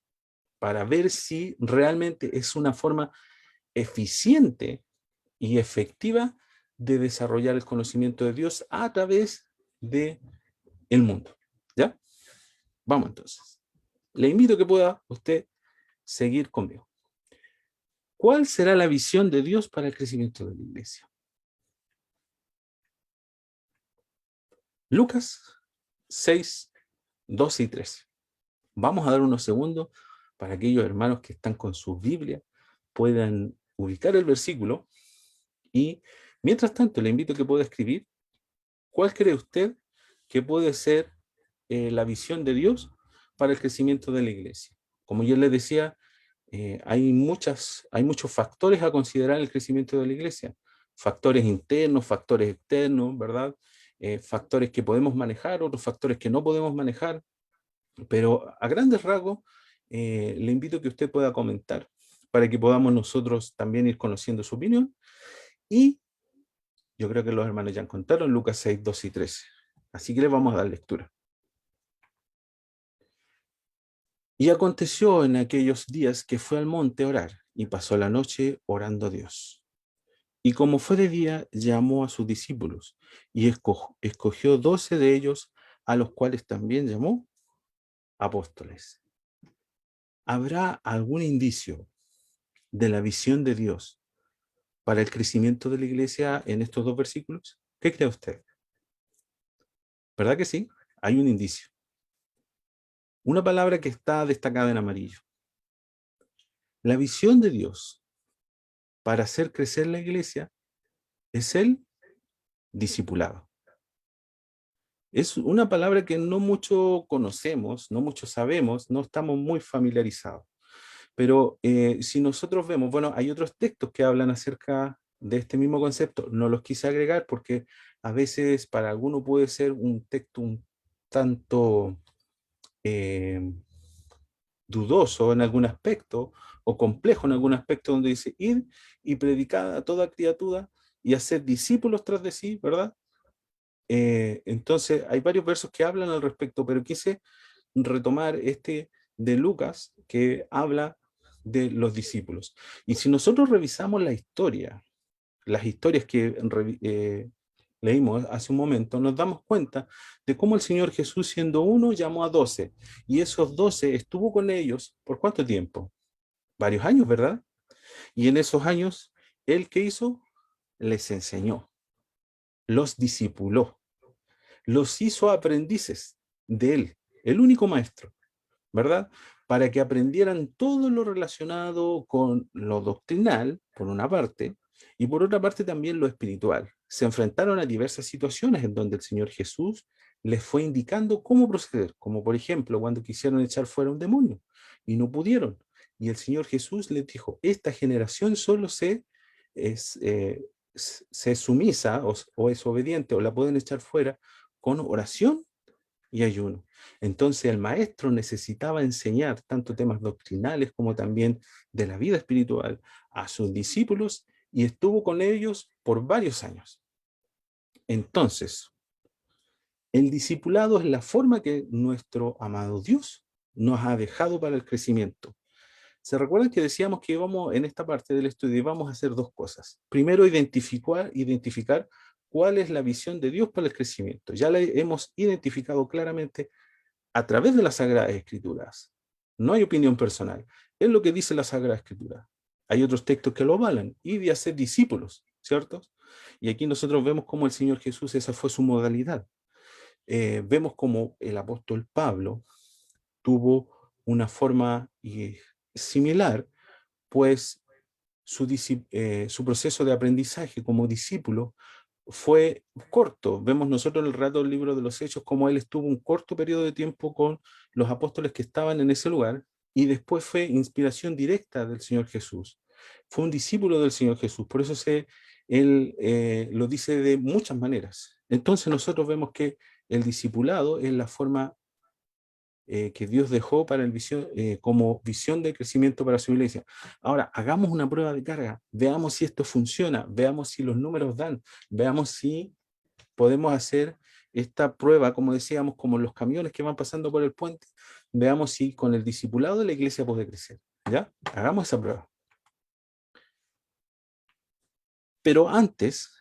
para ver si realmente es una forma eficiente y efectiva de desarrollar el conocimiento de Dios a través del mundo. ¿Ya? Vamos entonces. Le invito a que pueda usted seguir conmigo. ¿Cuál será la visión de Dios para el crecimiento de la iglesia? Lucas 6, 12 y 13. Vamos a dar unos segundos para aquellos hermanos que están con su Biblia puedan ubicar el versículo y mientras tanto le invito a que pueda escribir cuál cree usted que puede ser la visión de Dios para el crecimiento de la iglesia. Como yo les decía, hay muchos factores a considerar en el crecimiento de la iglesia. Factores internos, factores externos, ¿verdad? Factores que podemos manejar, otros factores que no podemos manejar. Pero a grandes rasgos, le invito a que usted pueda comentar para que podamos nosotros también ir conociendo su opinión. Y yo creo que los hermanos ya contaron Lucas 6, 12 y 13. Así que les vamos a dar lectura. Y aconteció en aquellos días que fue al monte a orar, y pasó la noche orando a Dios. Y como fue de día, llamó a sus discípulos, y escogió 12 de ellos, a los cuales también llamó apóstoles. ¿Habrá algún indicio de la visión de Dios para el crecimiento de la iglesia en estos 2 versículos? ¿Qué cree usted? ¿Verdad que sí? Hay un indicio. Una palabra que está destacada en amarillo. La visión de Dios para hacer crecer la iglesia es el discipulado. Es una palabra que no mucho conocemos, no mucho sabemos, no estamos muy familiarizados. Pero si nosotros vemos, bueno, hay otros textos que hablan acerca de este mismo concepto. No los quise agregar porque a veces para alguno puede ser un texto un tanto dudoso en algún aspecto, o complejo en algún aspecto, donde dice, id y predicad a toda criatura y hacer discípulos tras de sí, ¿verdad? Entonces, hay varios versos que hablan al respecto, pero quise retomar este de Lucas, que habla de los discípulos. Y si nosotros revisamos la historia, las historias que leímos hace un momento, nos damos cuenta de cómo el Señor Jesús, siendo uno, llamó a 12, y esos 12 estuvo con ellos, ¿por cuánto tiempo? Varios años, ¿verdad? Y en esos años, ¿él qué hizo? Les enseñó, los discipuló, los hizo aprendices de él, el único maestro, ¿verdad? Para que aprendieran todo lo relacionado con lo doctrinal, por una parte, y por otra parte también lo espiritual. Se enfrentaron a diversas situaciones en donde el Señor Jesús les fue indicando cómo proceder, como por ejemplo cuando quisieron echar fuera un demonio y no pudieron. Y el Señor Jesús les dijo, esta generación solo es, eh, se sumisa o es obediente o la pueden echar fuera con oración y ayuno. Entonces el maestro necesitaba enseñar tanto temas doctrinales como también de la vida espiritual a sus discípulos, y estuvo con ellos por varios años. Entonces, el discipulado es la forma que nuestro amado Dios nos ha dejado para el crecimiento. ¿Se recuerdan que decíamos que íbamos en esta parte del estudio íbamos a hacer dos cosas? Primero, identificar cuál es la visión de Dios para el crecimiento. Ya la hemos identificado claramente a través de las Sagradas Escrituras. No hay opinión personal. Es lo que dice la Sagrada Escritura. Hay otros textos que lo avalan. Y de hacer discípulos, ¿cierto? Y aquí nosotros vemos cómo el Señor Jesús, esa fue su modalidad. Vemos cómo el apóstol Pablo tuvo una forma similar, pues su proceso de aprendizaje como discípulo fue corto. Vemos nosotros en el relato del libro de los Hechos cómo él estuvo un corto periodo de tiempo con los apóstoles que estaban en ese lugar, y después fue inspiración directa del Señor Jesús. Fue un discípulo del Señor Jesús, por eso él lo dice de muchas maneras. Entonces nosotros vemos que el discipulado es la forma que Dios dejó para como visión de crecimiento para su iglesia. Ahora, hagamos una prueba de carga, veamos si esto funciona, veamos si los números dan, veamos si podemos hacer esta prueba, como decíamos, como los camiones que van pasando por el puente, veamos si con el discipulado de la iglesia puede crecer. ¿Ya? Hagamos esa prueba. Pero antes,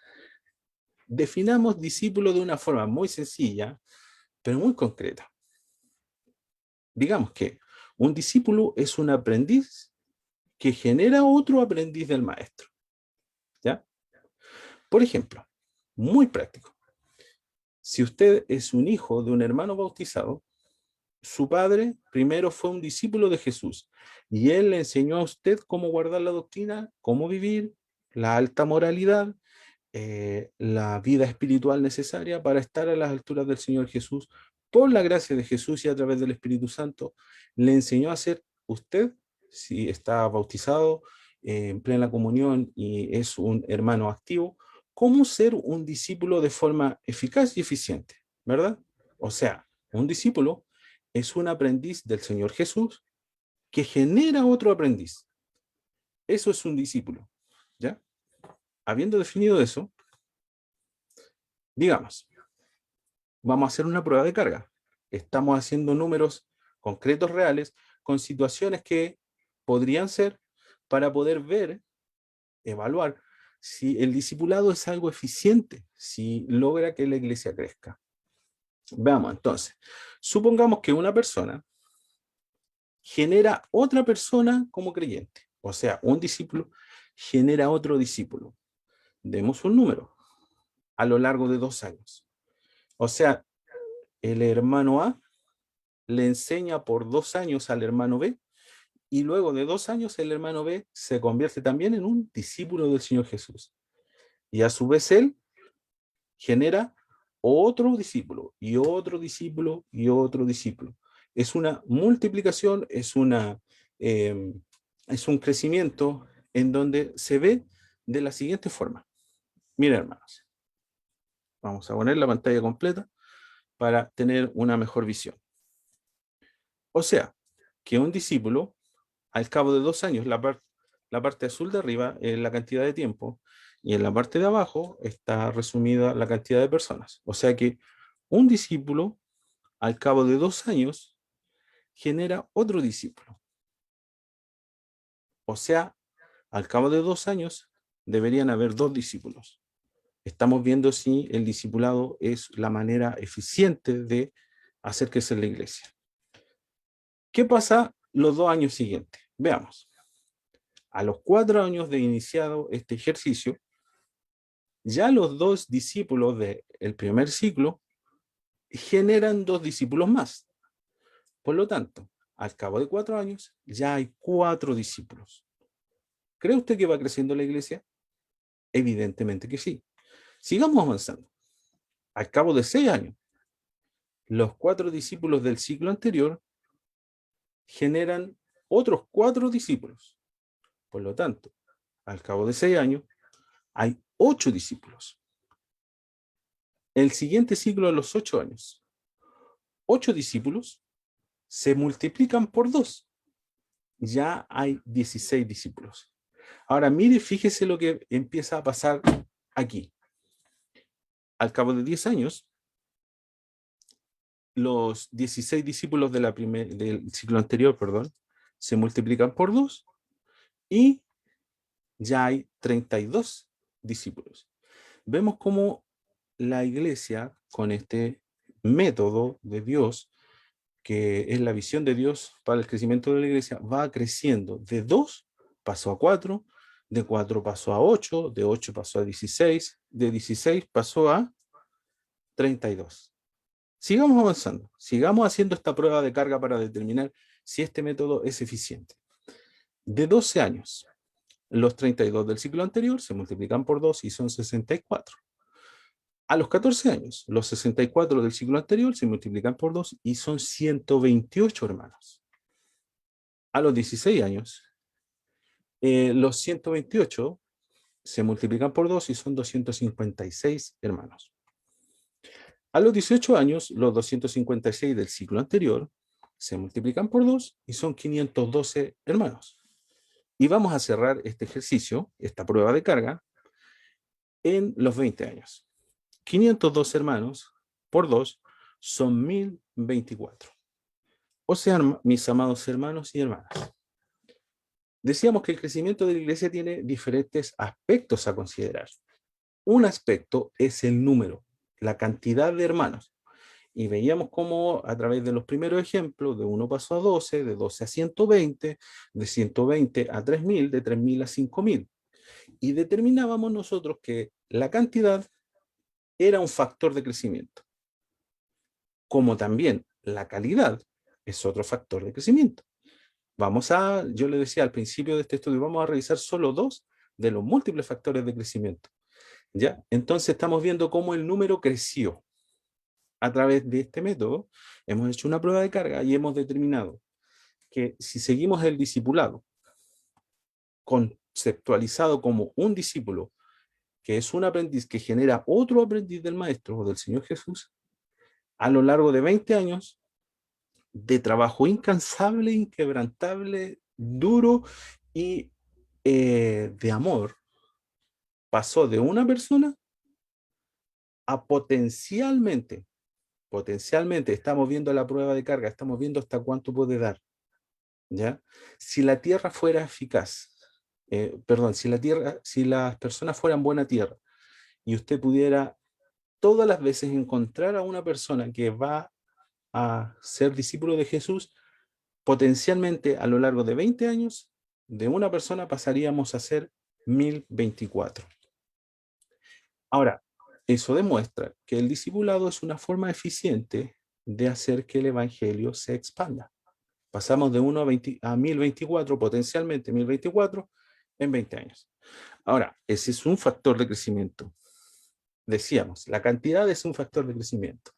definamos discípulo de una forma muy sencilla, pero muy concreta. Digamos que un discípulo es un aprendiz que genera otro aprendiz del maestro. ¿Ya? Por ejemplo, muy práctico. Si usted es un hijo de un hermano bautizado, su padre primero fue un discípulo de Jesús y él le enseñó a usted cómo guardar la doctrina, cómo vivir, la alta moralidad, la vida espiritual necesaria para estar a las alturas del Señor Jesús. Por la gracia de Jesús y a través del Espíritu Santo, le enseñó a ser usted, si está bautizado en plena comunión y es un hermano activo, cómo ser un discípulo de forma eficaz y eficiente, ¿verdad? O sea, un discípulo es un aprendiz del Señor Jesús que genera otro aprendiz. Eso es un discípulo, ¿ya? Habiendo definido eso, digamos, vamos a hacer una prueba de carga. Estamos haciendo números concretos, reales, con situaciones que podrían ser para poder ver, evaluar si el discipulado es algo eficiente, si logra que la iglesia crezca. Veamos entonces, supongamos que una persona genera otra persona como creyente, o sea, un discípulo genera otro discípulo. Demos un número a lo largo de 2 años. O sea, el hermano A le enseña por 2 años al hermano B, y luego de 2 años el hermano B se convierte también en un discípulo del Señor Jesús. Y a su vez él genera otro discípulo y otro discípulo y otro discípulo. Es una multiplicación, es un crecimiento en donde se ve de la siguiente forma. Miren, hermanos, vamos a poner la pantalla completa para tener una mejor visión. O sea, que un discípulo, al cabo de 2 años, la parte azul de arriba es la cantidad de tiempo, y en la parte de abajo está resumida la cantidad de personas. O sea que un discípulo, al cabo de 2 años, genera otro discípulo. O sea, al cabo de 2 años, deberían haber 2 discípulos. Estamos viendo si el discipulado es la manera eficiente de hacer crecer la iglesia. ¿Qué pasa los 2 años siguientes? Veamos. A los 4 años de iniciado este ejercicio, ya los 2 discípulos del primer ciclo generan 2 discípulos más. Por lo tanto, al cabo de 4 años, ya hay 4 discípulos. ¿Cree usted que va creciendo la iglesia? Evidentemente que sí. Sigamos avanzando. Al cabo de 6 años, los 4 discípulos del ciclo anterior generan otros 4 discípulos. Por lo tanto, al cabo de 6 años, hay 8 discípulos. El siguiente ciclo a los 8 años, 8 discípulos se multiplican por 2. Ya hay 16 discípulos. Ahora, mire, fíjese lo que empieza a pasar aquí. Al cabo de 10 años, los 16 discípulos del ciclo anterior, se multiplican por 2 y ya hay 32 discípulos. Vemos cómo la iglesia, con este método de Dios, que es la visión de Dios para el crecimiento de la iglesia, va creciendo. De 2 pasó a 4, de 4 pasó a 8, de 8 pasó a 16, de 16 pasó a 32. Sigamos avanzando, sigamos haciendo esta prueba de carga para determinar si este método es eficiente. De 12 años, los 32 del ciclo anterior se multiplican por 2 y son 64. A los 14 años, los 64 del ciclo anterior se multiplican por 2 y son 128 hermanos. A los 16 años, los 128 se multiplican por 2 y son 256 hermanos. A los 18 años, los 256 del ciclo anterior se multiplican por 2 y son 512 hermanos. Y vamos a cerrar este ejercicio, esta prueba de carga, en los 20 años. 502 hermanos por 2 son 1024. O sea, mis amados hermanos y hermanas, decíamos que el crecimiento de la iglesia tiene diferentes aspectos a considerar. Un aspecto es el número, la cantidad de hermanos. Y veíamos cómo a través de los primeros ejemplos, de 1 pasó a 12, de 12 a 120, de 120 a 3000, de 3000 a 5000. Y determinábamos nosotros que la cantidad era un factor de crecimiento. Como también la calidad es otro factor de crecimiento. Yo le decía al principio de este estudio, vamos a revisar solo 2 de los múltiples factores de crecimiento. ¿Ya? Entonces estamos viendo cómo el número creció. A través de este método hemos hecho una prueba de carga y hemos determinado que si seguimos el discipulado conceptualizado como un discípulo, que es un aprendiz que genera otro aprendiz del maestro o del Señor Jesús, a lo largo de 20 años de trabajo incansable, inquebrantable, duro y de amor, pasó de una persona a potencialmente, estamos viendo la prueba de carga, estamos viendo hasta cuánto puede dar, ¿ya? Si la tierra fuera eficaz, si las personas fueran buena tierra y usted pudiera todas las veces encontrar a una persona que va a ser discípulo de Jesús, potencialmente a lo largo de 20 años, de una persona pasaríamos a ser 1024. Ahora, eso demuestra que el discipulado es una forma eficiente de hacer que el evangelio se expanda. Pasamos de 1 a 1024, potencialmente 1024, en 20 años. Ahora, ese es un factor de crecimiento. Decíamos, la cantidad es un factor de crecimiento.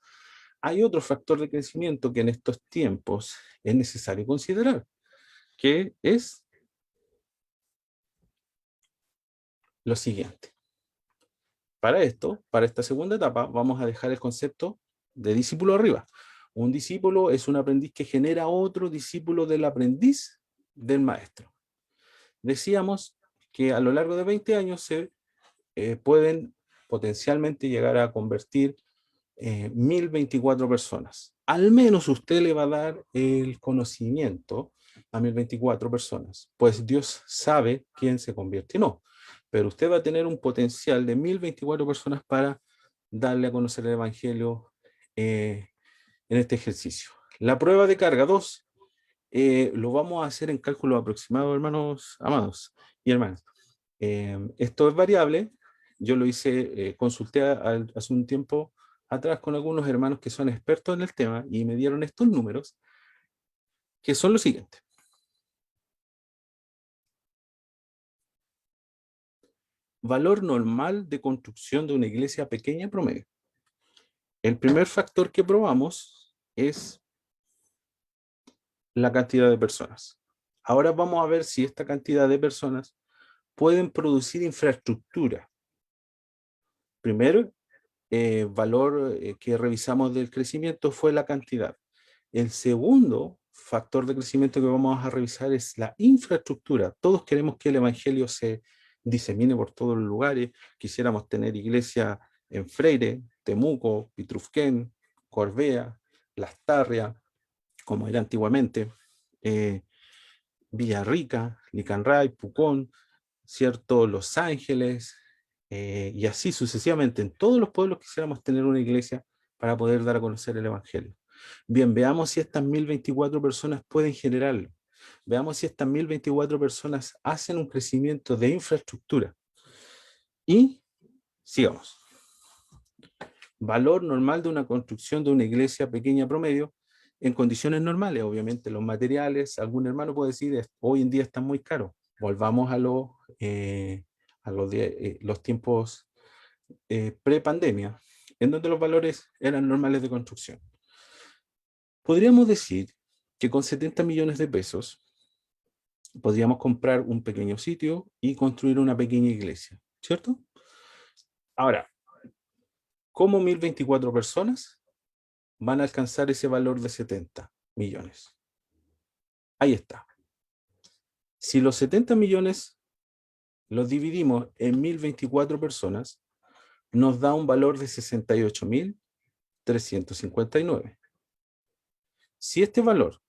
Hay otro factor de crecimiento que en estos tiempos es necesario considerar, que es lo siguiente. Para esta segunda etapa, vamos a dejar el concepto de discípulo arriba, Un discípulo es un aprendiz que genera otro discípulo del aprendiz del maestro. Decíamos que a lo largo de 20 años se pueden potencialmente llegar a convertir 1024 personas. Al menos usted le va a dar el conocimiento a 1024 personas, pues Dios sabe quién se convierte y no. Pero usted va a tener un potencial de 1024 personas para darle a conocer el Evangelio en este ejercicio. La prueba de carga 2 lo vamos a hacer en cálculo aproximado, hermanos amados y hermanas. Esto es variable. Yo lo hice, consulté hace un tiempo atrás con algunos hermanos que son expertos en el tema y me dieron estos números, que son los siguientes. Valor normal de construcción de una iglesia pequeña promedio. El primer factor que probamos es la cantidad de personas. Ahora vamos a ver si esta cantidad de personas pueden producir infraestructura. Primero, valor que revisamos del crecimiento fue la cantidad. El segundo factor de crecimiento que vamos a revisar es la infraestructura. Todos queremos que el evangelio se disemine por todos los lugares. Quisiéramos tener iglesia en Freire, Temuco, Pitrufquén, Corbea, Lastarria, como era antiguamente, Villarrica, Licanray, Pucón, ¿cierto? Los Ángeles, y así sucesivamente. En todos los pueblos quisiéramos tener una iglesia para poder dar a conocer el evangelio. Bien, veamos si estas 1024 personas pueden generarlo. Veamos si estas 1024 personas hacen un crecimiento de infraestructura. Y sigamos. Valor normal de una construcción de una iglesia pequeña promedio en condiciones normales. Obviamente los materiales, algún hermano puede decir, hoy en día están muy caros. Volvamos a los tiempos pre-pandemia, en donde los valores eran normales de construcción. Podríamos decir que con 70 millones de pesos podríamos comprar un pequeño sitio y construir una pequeña iglesia, ¿cierto? Ahora, ¿cómo 1024 personas van a alcanzar ese valor de 70 millones? Ahí está. Si los 70 millones los dividimos en 1024 personas, nos da un valor de 68.359. Si este valor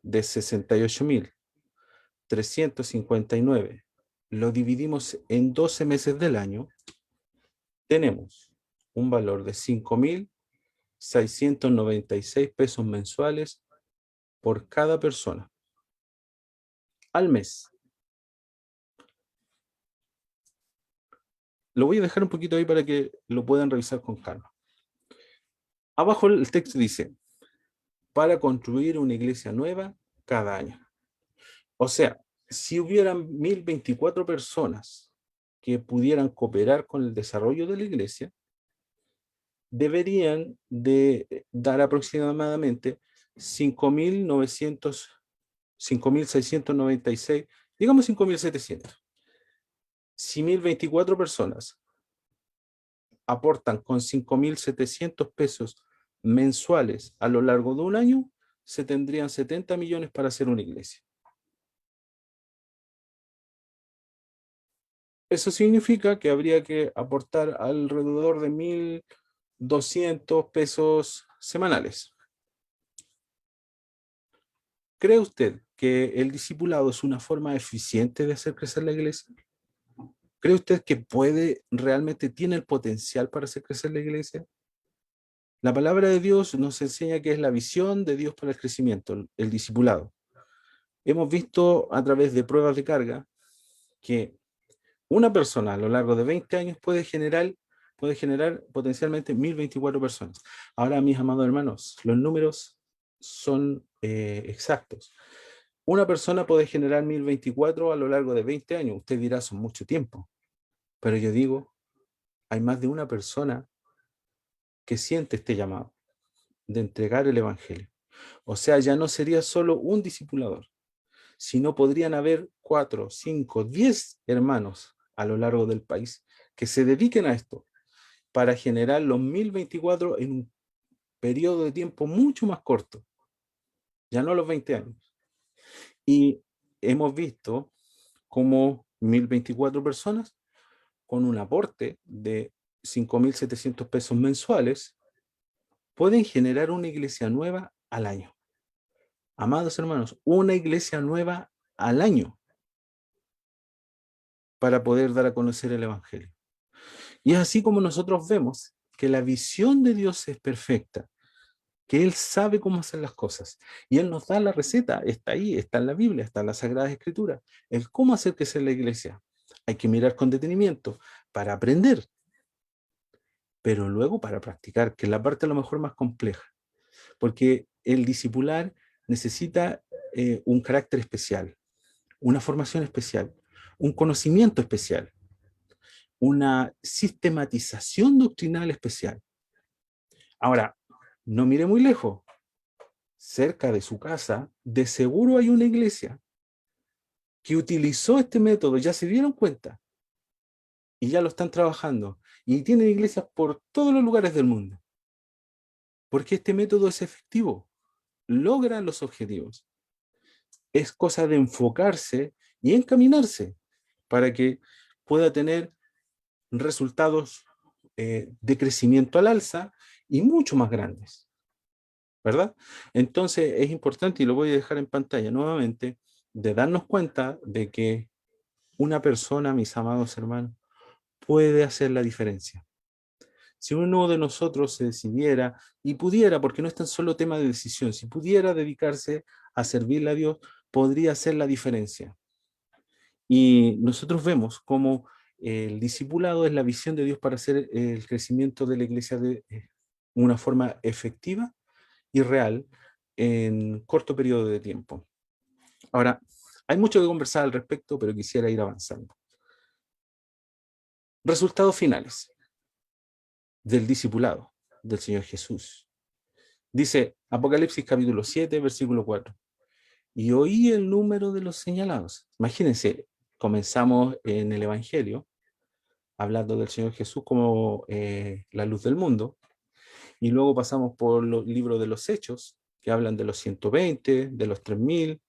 de 68.359 lo dividimos en 12 meses del año, tenemos un valor de 5.696 pesos mensuales por cada persona al mes. Lo voy a dejar un poquito ahí para que lo puedan revisar con calma. Abajo el texto dice, para construir una iglesia nueva cada año. O sea, si hubieran 1024 personas que pudieran cooperar con el desarrollo de la iglesia, deberían de dar aproximadamente 5.696, digamos 5.700. Si 1024 personas aportan con 5.700 pesos mensuales a lo largo de un año, se tendrían 70 millones para hacer una iglesia. Eso significa que habría que aportar alrededor de 1.200 pesos semanales. ¿Cree usted que el discipulado es una forma eficiente de hacer crecer la iglesia? ¿Cree usted que realmente tiene el potencial para hacer crecer la iglesia? La palabra de Dios nos enseña que es la visión de Dios para el crecimiento, el discipulado. Hemos visto a través de pruebas de carga que una persona a lo largo de 20 años puede generar potencialmente 1024 personas. Ahora, mis amados hermanos, los números son exactos. Una persona puede generar 1024 a lo largo de 20 años. Usted dirá, son mucho tiempo. Pero yo digo, hay más de una persona que siente este llamado de entregar el evangelio. O sea, ya no sería solo un discipulador, sino podrían haber 4, 5, 10 hermanos a lo largo del país que se dediquen a esto para generar los 1024 en un periodo de tiempo mucho más corto, ya no los 20 años. Y hemos visto como 1024 personas con un aporte de 5.700 pesos mensuales pueden generar una iglesia nueva al año. Amados hermanos, una iglesia nueva al año para poder dar a conocer el Evangelio. Y es así como nosotros vemos que la visión de Dios es perfecta, que Él sabe cómo hacer las cosas. Y Él nos da la receta, está ahí, está en la Biblia, está en las Sagradas Escrituras. El cómo hacer que sea la iglesia. Hay que mirar con detenimiento para aprender, pero luego para practicar, que es la parte a lo mejor más compleja. Porque el discipular necesita un carácter especial, una formación especial, un conocimiento especial, una sistematización doctrinal especial. Ahora, no mire muy lejos. Cerca de su casa, de seguro hay una iglesia que utilizó este método, ya se dieron cuenta, y ya lo están trabajando, y tienen iglesias por todos los lugares del mundo. Porque este método es efectivo, logra los objetivos. Es cosa de enfocarse y encaminarse para que pueda tener resultados de crecimiento al alza y mucho más grandes, ¿verdad? Entonces es importante, y lo voy a dejar en pantalla nuevamente, de darnos cuenta de que una persona, mis amados hermanos, puede hacer la diferencia. Si uno de nosotros se decidiera y pudiera, porque no es tan solo tema de decisión, si pudiera dedicarse a servirle a Dios, podría hacer la diferencia. Y nosotros vemos cómo el discipulado es la visión de Dios para hacer el crecimiento de la iglesia de una forma efectiva y real en corto periodo de tiempo. Ahora, hay mucho que conversar al respecto, pero quisiera ir avanzando. Resultados finales del discipulado del Señor Jesús. Dice Apocalipsis capítulo 7, versículo 4. Y oí el número de los señalados. Imagínense, comenzamos en el Evangelio, hablando del Señor Jesús como la luz del mundo, y luego pasamos por los libros de los Hechos, que hablan de los 120, de los 3.000,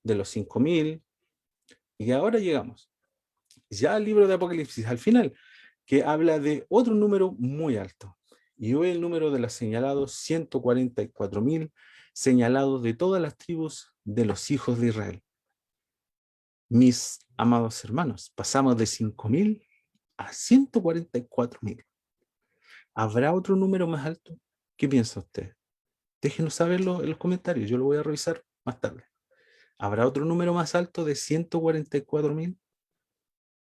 de los 5.000, y ahora llegamos ya al libro de Apocalipsis, al final, que habla de otro número muy alto. Y hoy el número de los señalados, 144.000 señalados de todas las tribus de los hijos de Israel. Mis amados hermanos, pasamos de 5.000 a 144.000. ¿Habrá otro número más alto? ¿Qué piensa usted? Déjenos saberlo en los comentarios, yo lo voy a revisar más tarde. ¿Habrá otro número más alto de 144.000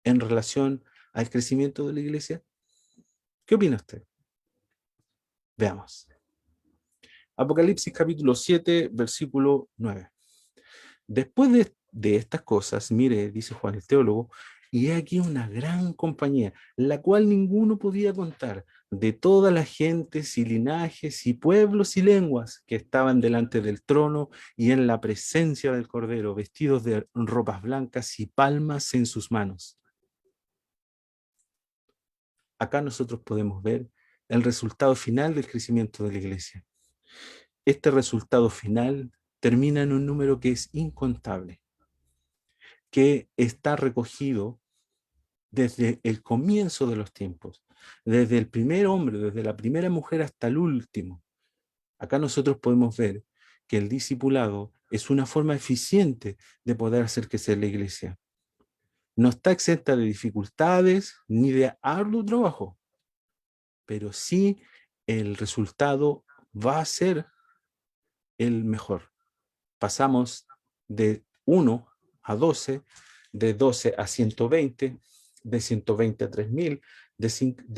en relación al crecimiento de la iglesia? ¿Qué opina usted? Veamos. Apocalipsis capítulo 7, versículo 9. Después de estas cosas, mire, dice Juan el teólogo, y he aquí una gran compañía, la cual ninguno podía contar, de todas las gentes y linajes y pueblos y lenguas que estaban delante del trono y en la presencia del Cordero, vestidos de ropas blancas y palmas en sus manos. Acá nosotros podemos ver el resultado final del crecimiento de la iglesia. Este resultado final termina en un número que es incontable, que está recogido desde el comienzo de los tiempos, desde el primer hombre, desde la primera mujer hasta el último. Acá nosotros podemos ver que el discipulado es una forma eficiente de poder hacer crecer la iglesia. No está exenta de dificultades ni de arduo trabajo, pero sí el resultado va a ser el mejor. Pasamos de 1 a 12, de 12 a 120, de 120 a 3.000, de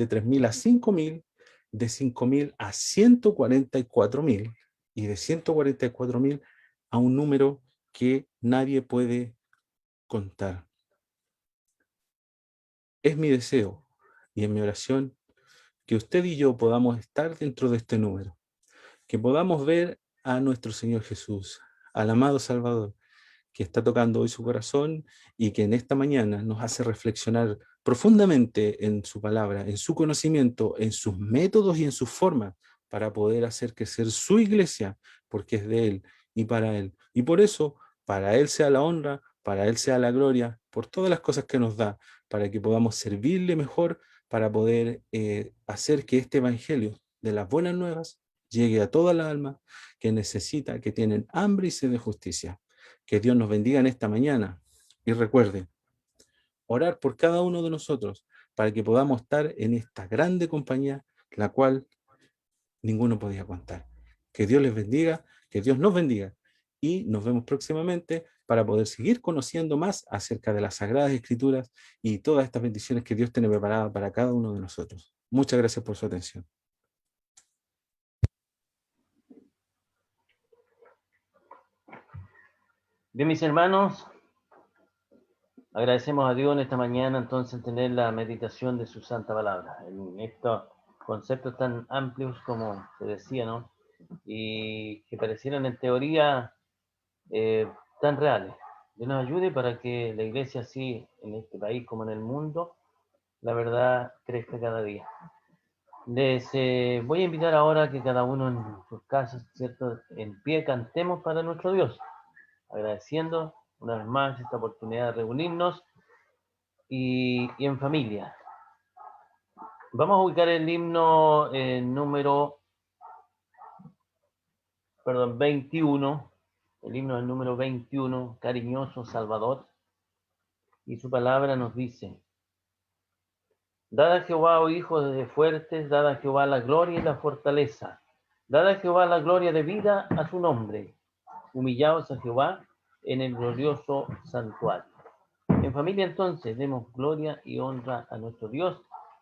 3.000 a 5.000, de 5.000 a 144.000 y de 144.000 a un número que nadie puede contar. Es mi deseo y en mi oración que usted y yo podamos estar dentro de este número, que podamos ver a nuestro Señor Jesús, al amado Salvador, que está tocando hoy su corazón y que en esta mañana nos hace reflexionar profundamente en su palabra, en su conocimiento, en sus métodos y en sus formas para poder hacer crecer su iglesia, porque es de Él y para Él. Y por eso, para Él sea la honra, para Él sea la gloria, por todas las cosas que nos da, para que podamos servirle mejor, para poder hacer que este evangelio de las buenas nuevas llegue a toda la alma que necesita, que tienen hambre y sed de justicia. Que Dios nos bendiga en esta mañana. Y recuerde, orar por cada uno de nosotros para que podamos estar en esta grande compañía, la cual ninguno podía contar. Que Dios les bendiga, que Dios nos bendiga. Y nos vemos próximamente para poder seguir conociendo más acerca de las Sagradas Escrituras y todas estas bendiciones que Dios tiene preparadas para cada uno de nosotros. Muchas gracias por su atención. Bien, mis hermanos, agradecemos a Dios en esta mañana entonces tener la meditación de su santa palabra. En estos conceptos tan amplios como se decía, ¿no? Y que parecieran en teoría tan reales. Dios nos ayude para que la iglesia, así en este país como en el mundo, la verdad crezca cada día. Les voy a invitar ahora a que cada uno en sus casas, ¿cierto?, en pie cantemos para nuestro Dios, agradeciendo una vez más esta oportunidad de reunirnos y en familia. Vamos a ubicar el himno número 21, el himno del número 21, Cariñoso Salvador, y su palabra nos dice: Dad a Jehová, oh hijos de fuertes, dad a Jehová la gloria y la fortaleza, dad a Jehová la gloria de vida a su nombre, humillaos a Jehová en el glorioso santuario. En familia entonces demos gloria y honra a nuestro Dios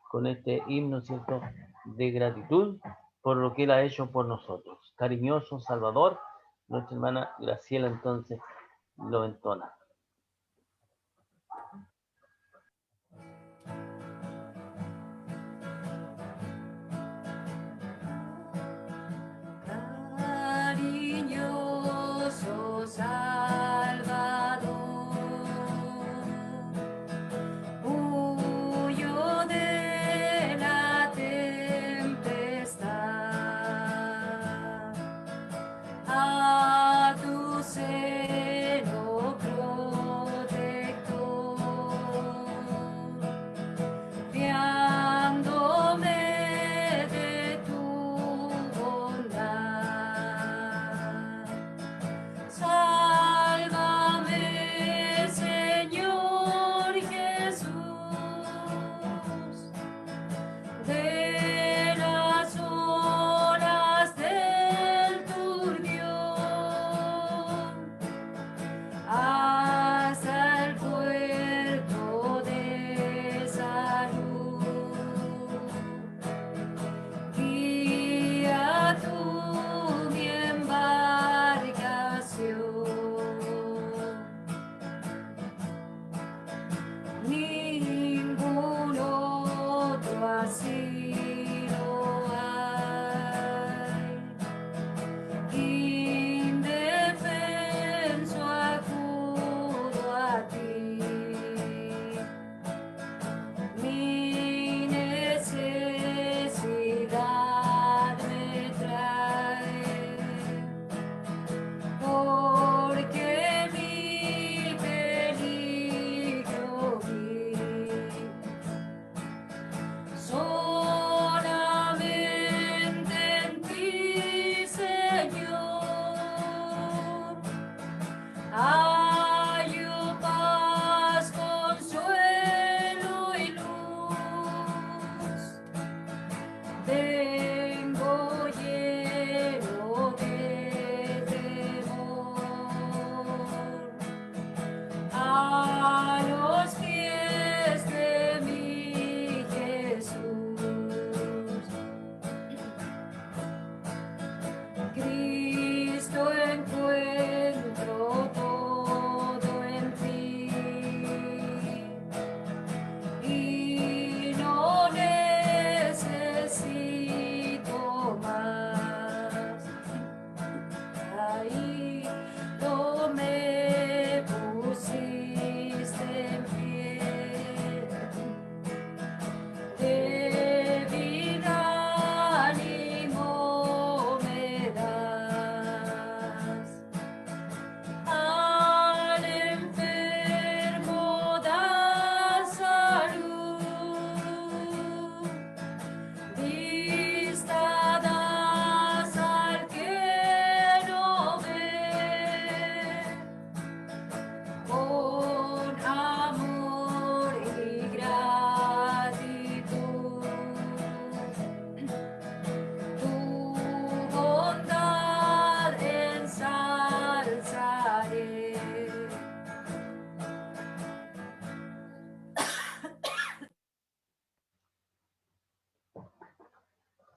con este himno, ¿cierto?, de gratitud por lo que Él ha hecho por nosotros. Cariñoso Salvador, nuestra hermana Graciela entonces lo entona. Cariñoso Salvador, huyo de la tempestad, a tu seno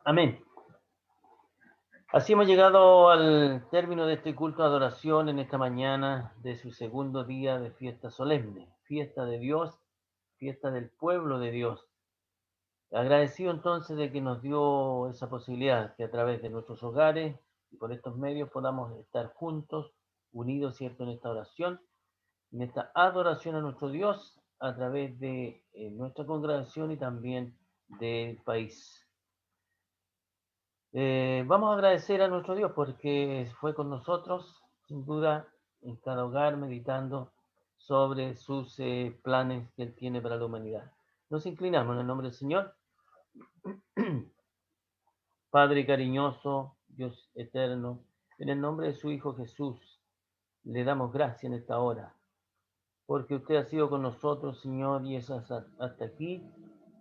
Amén. Así hemos llegado al término de este culto de adoración en esta mañana de su segundo día de fiesta solemne, fiesta de Dios, fiesta del pueblo de Dios. Agradecido entonces de que nos dio esa posibilidad que a través de nuestros hogares y por estos medios podamos estar juntos, unidos, ¿cierto?, en esta oración, en esta adoración a nuestro Dios a través de nuestra congregación y también del país. Vamos a agradecer a nuestro Dios porque fue con nosotros, sin duda, en cada hogar, meditando sobre sus planes que Él tiene para la humanidad. Nos inclinamos en el nombre del Señor. Padre cariñoso, Dios eterno, en el nombre de su Hijo Jesús, le damos gracias en esta hora, porque usted ha sido con nosotros, Señor, y es hasta aquí,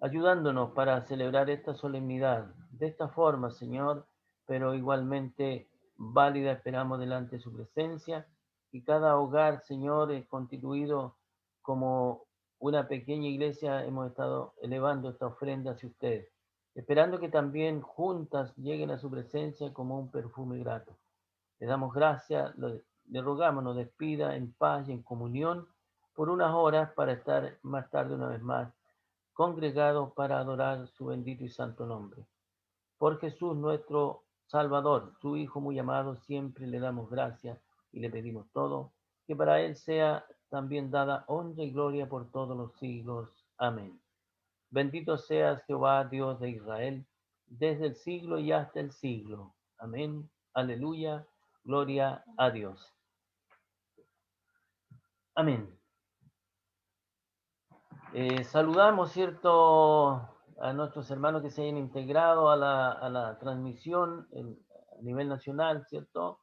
ayudándonos para celebrar esta solemnidad de esta forma, Señor, pero igualmente válida, esperamos delante de su presencia, y cada hogar, Señor, es constituido como una pequeña iglesia, hemos estado elevando esta ofrenda hacia usted, esperando que también juntas lleguen a su presencia como un perfume grato. Le damos gracias, le rogamos nos despida en paz y en comunión por unas horas para estar más tarde una vez más congregados para adorar su bendito y santo nombre. Por Jesús nuestro Salvador, su Hijo muy amado, siempre le damos gracias y le pedimos todo, que para Él sea también dada honra y gloria por todos los siglos. Amén. Bendito seas Jehová, Dios de Israel, desde el siglo y hasta el siglo. Amén. Aleluya. Gloria a Dios. Amén. Saludamos, ¿cierto?, a nuestros hermanos que se hayan integrado a la transmisión a nivel nacional, ¿cierto?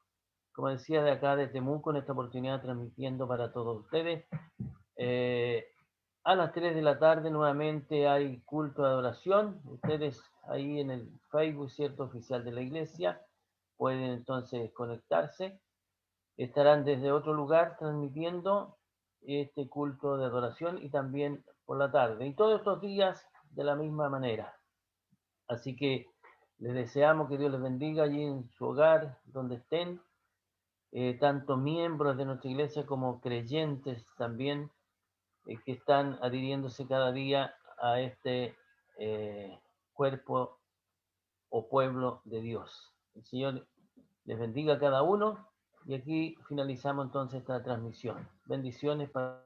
Como decía, de acá de Temuco, en esta oportunidad transmitiendo para todos ustedes. A las 3 de la tarde nuevamente hay culto de adoración. Ustedes ahí en el Facebook, ¿cierto?, oficial de la iglesia, pueden entonces conectarse. Estarán desde otro lugar transmitiendo este culto de adoración y también por la tarde. Y todos estos días de la misma manera. Así que les deseamos que Dios les bendiga allí en su hogar, donde estén, tanto miembros de nuestra iglesia como creyentes también, que están adhiriéndose cada día a este cuerpo o pueblo de Dios. El Señor les bendiga a cada uno y aquí finalizamos entonces esta transmisión. Bendiciones para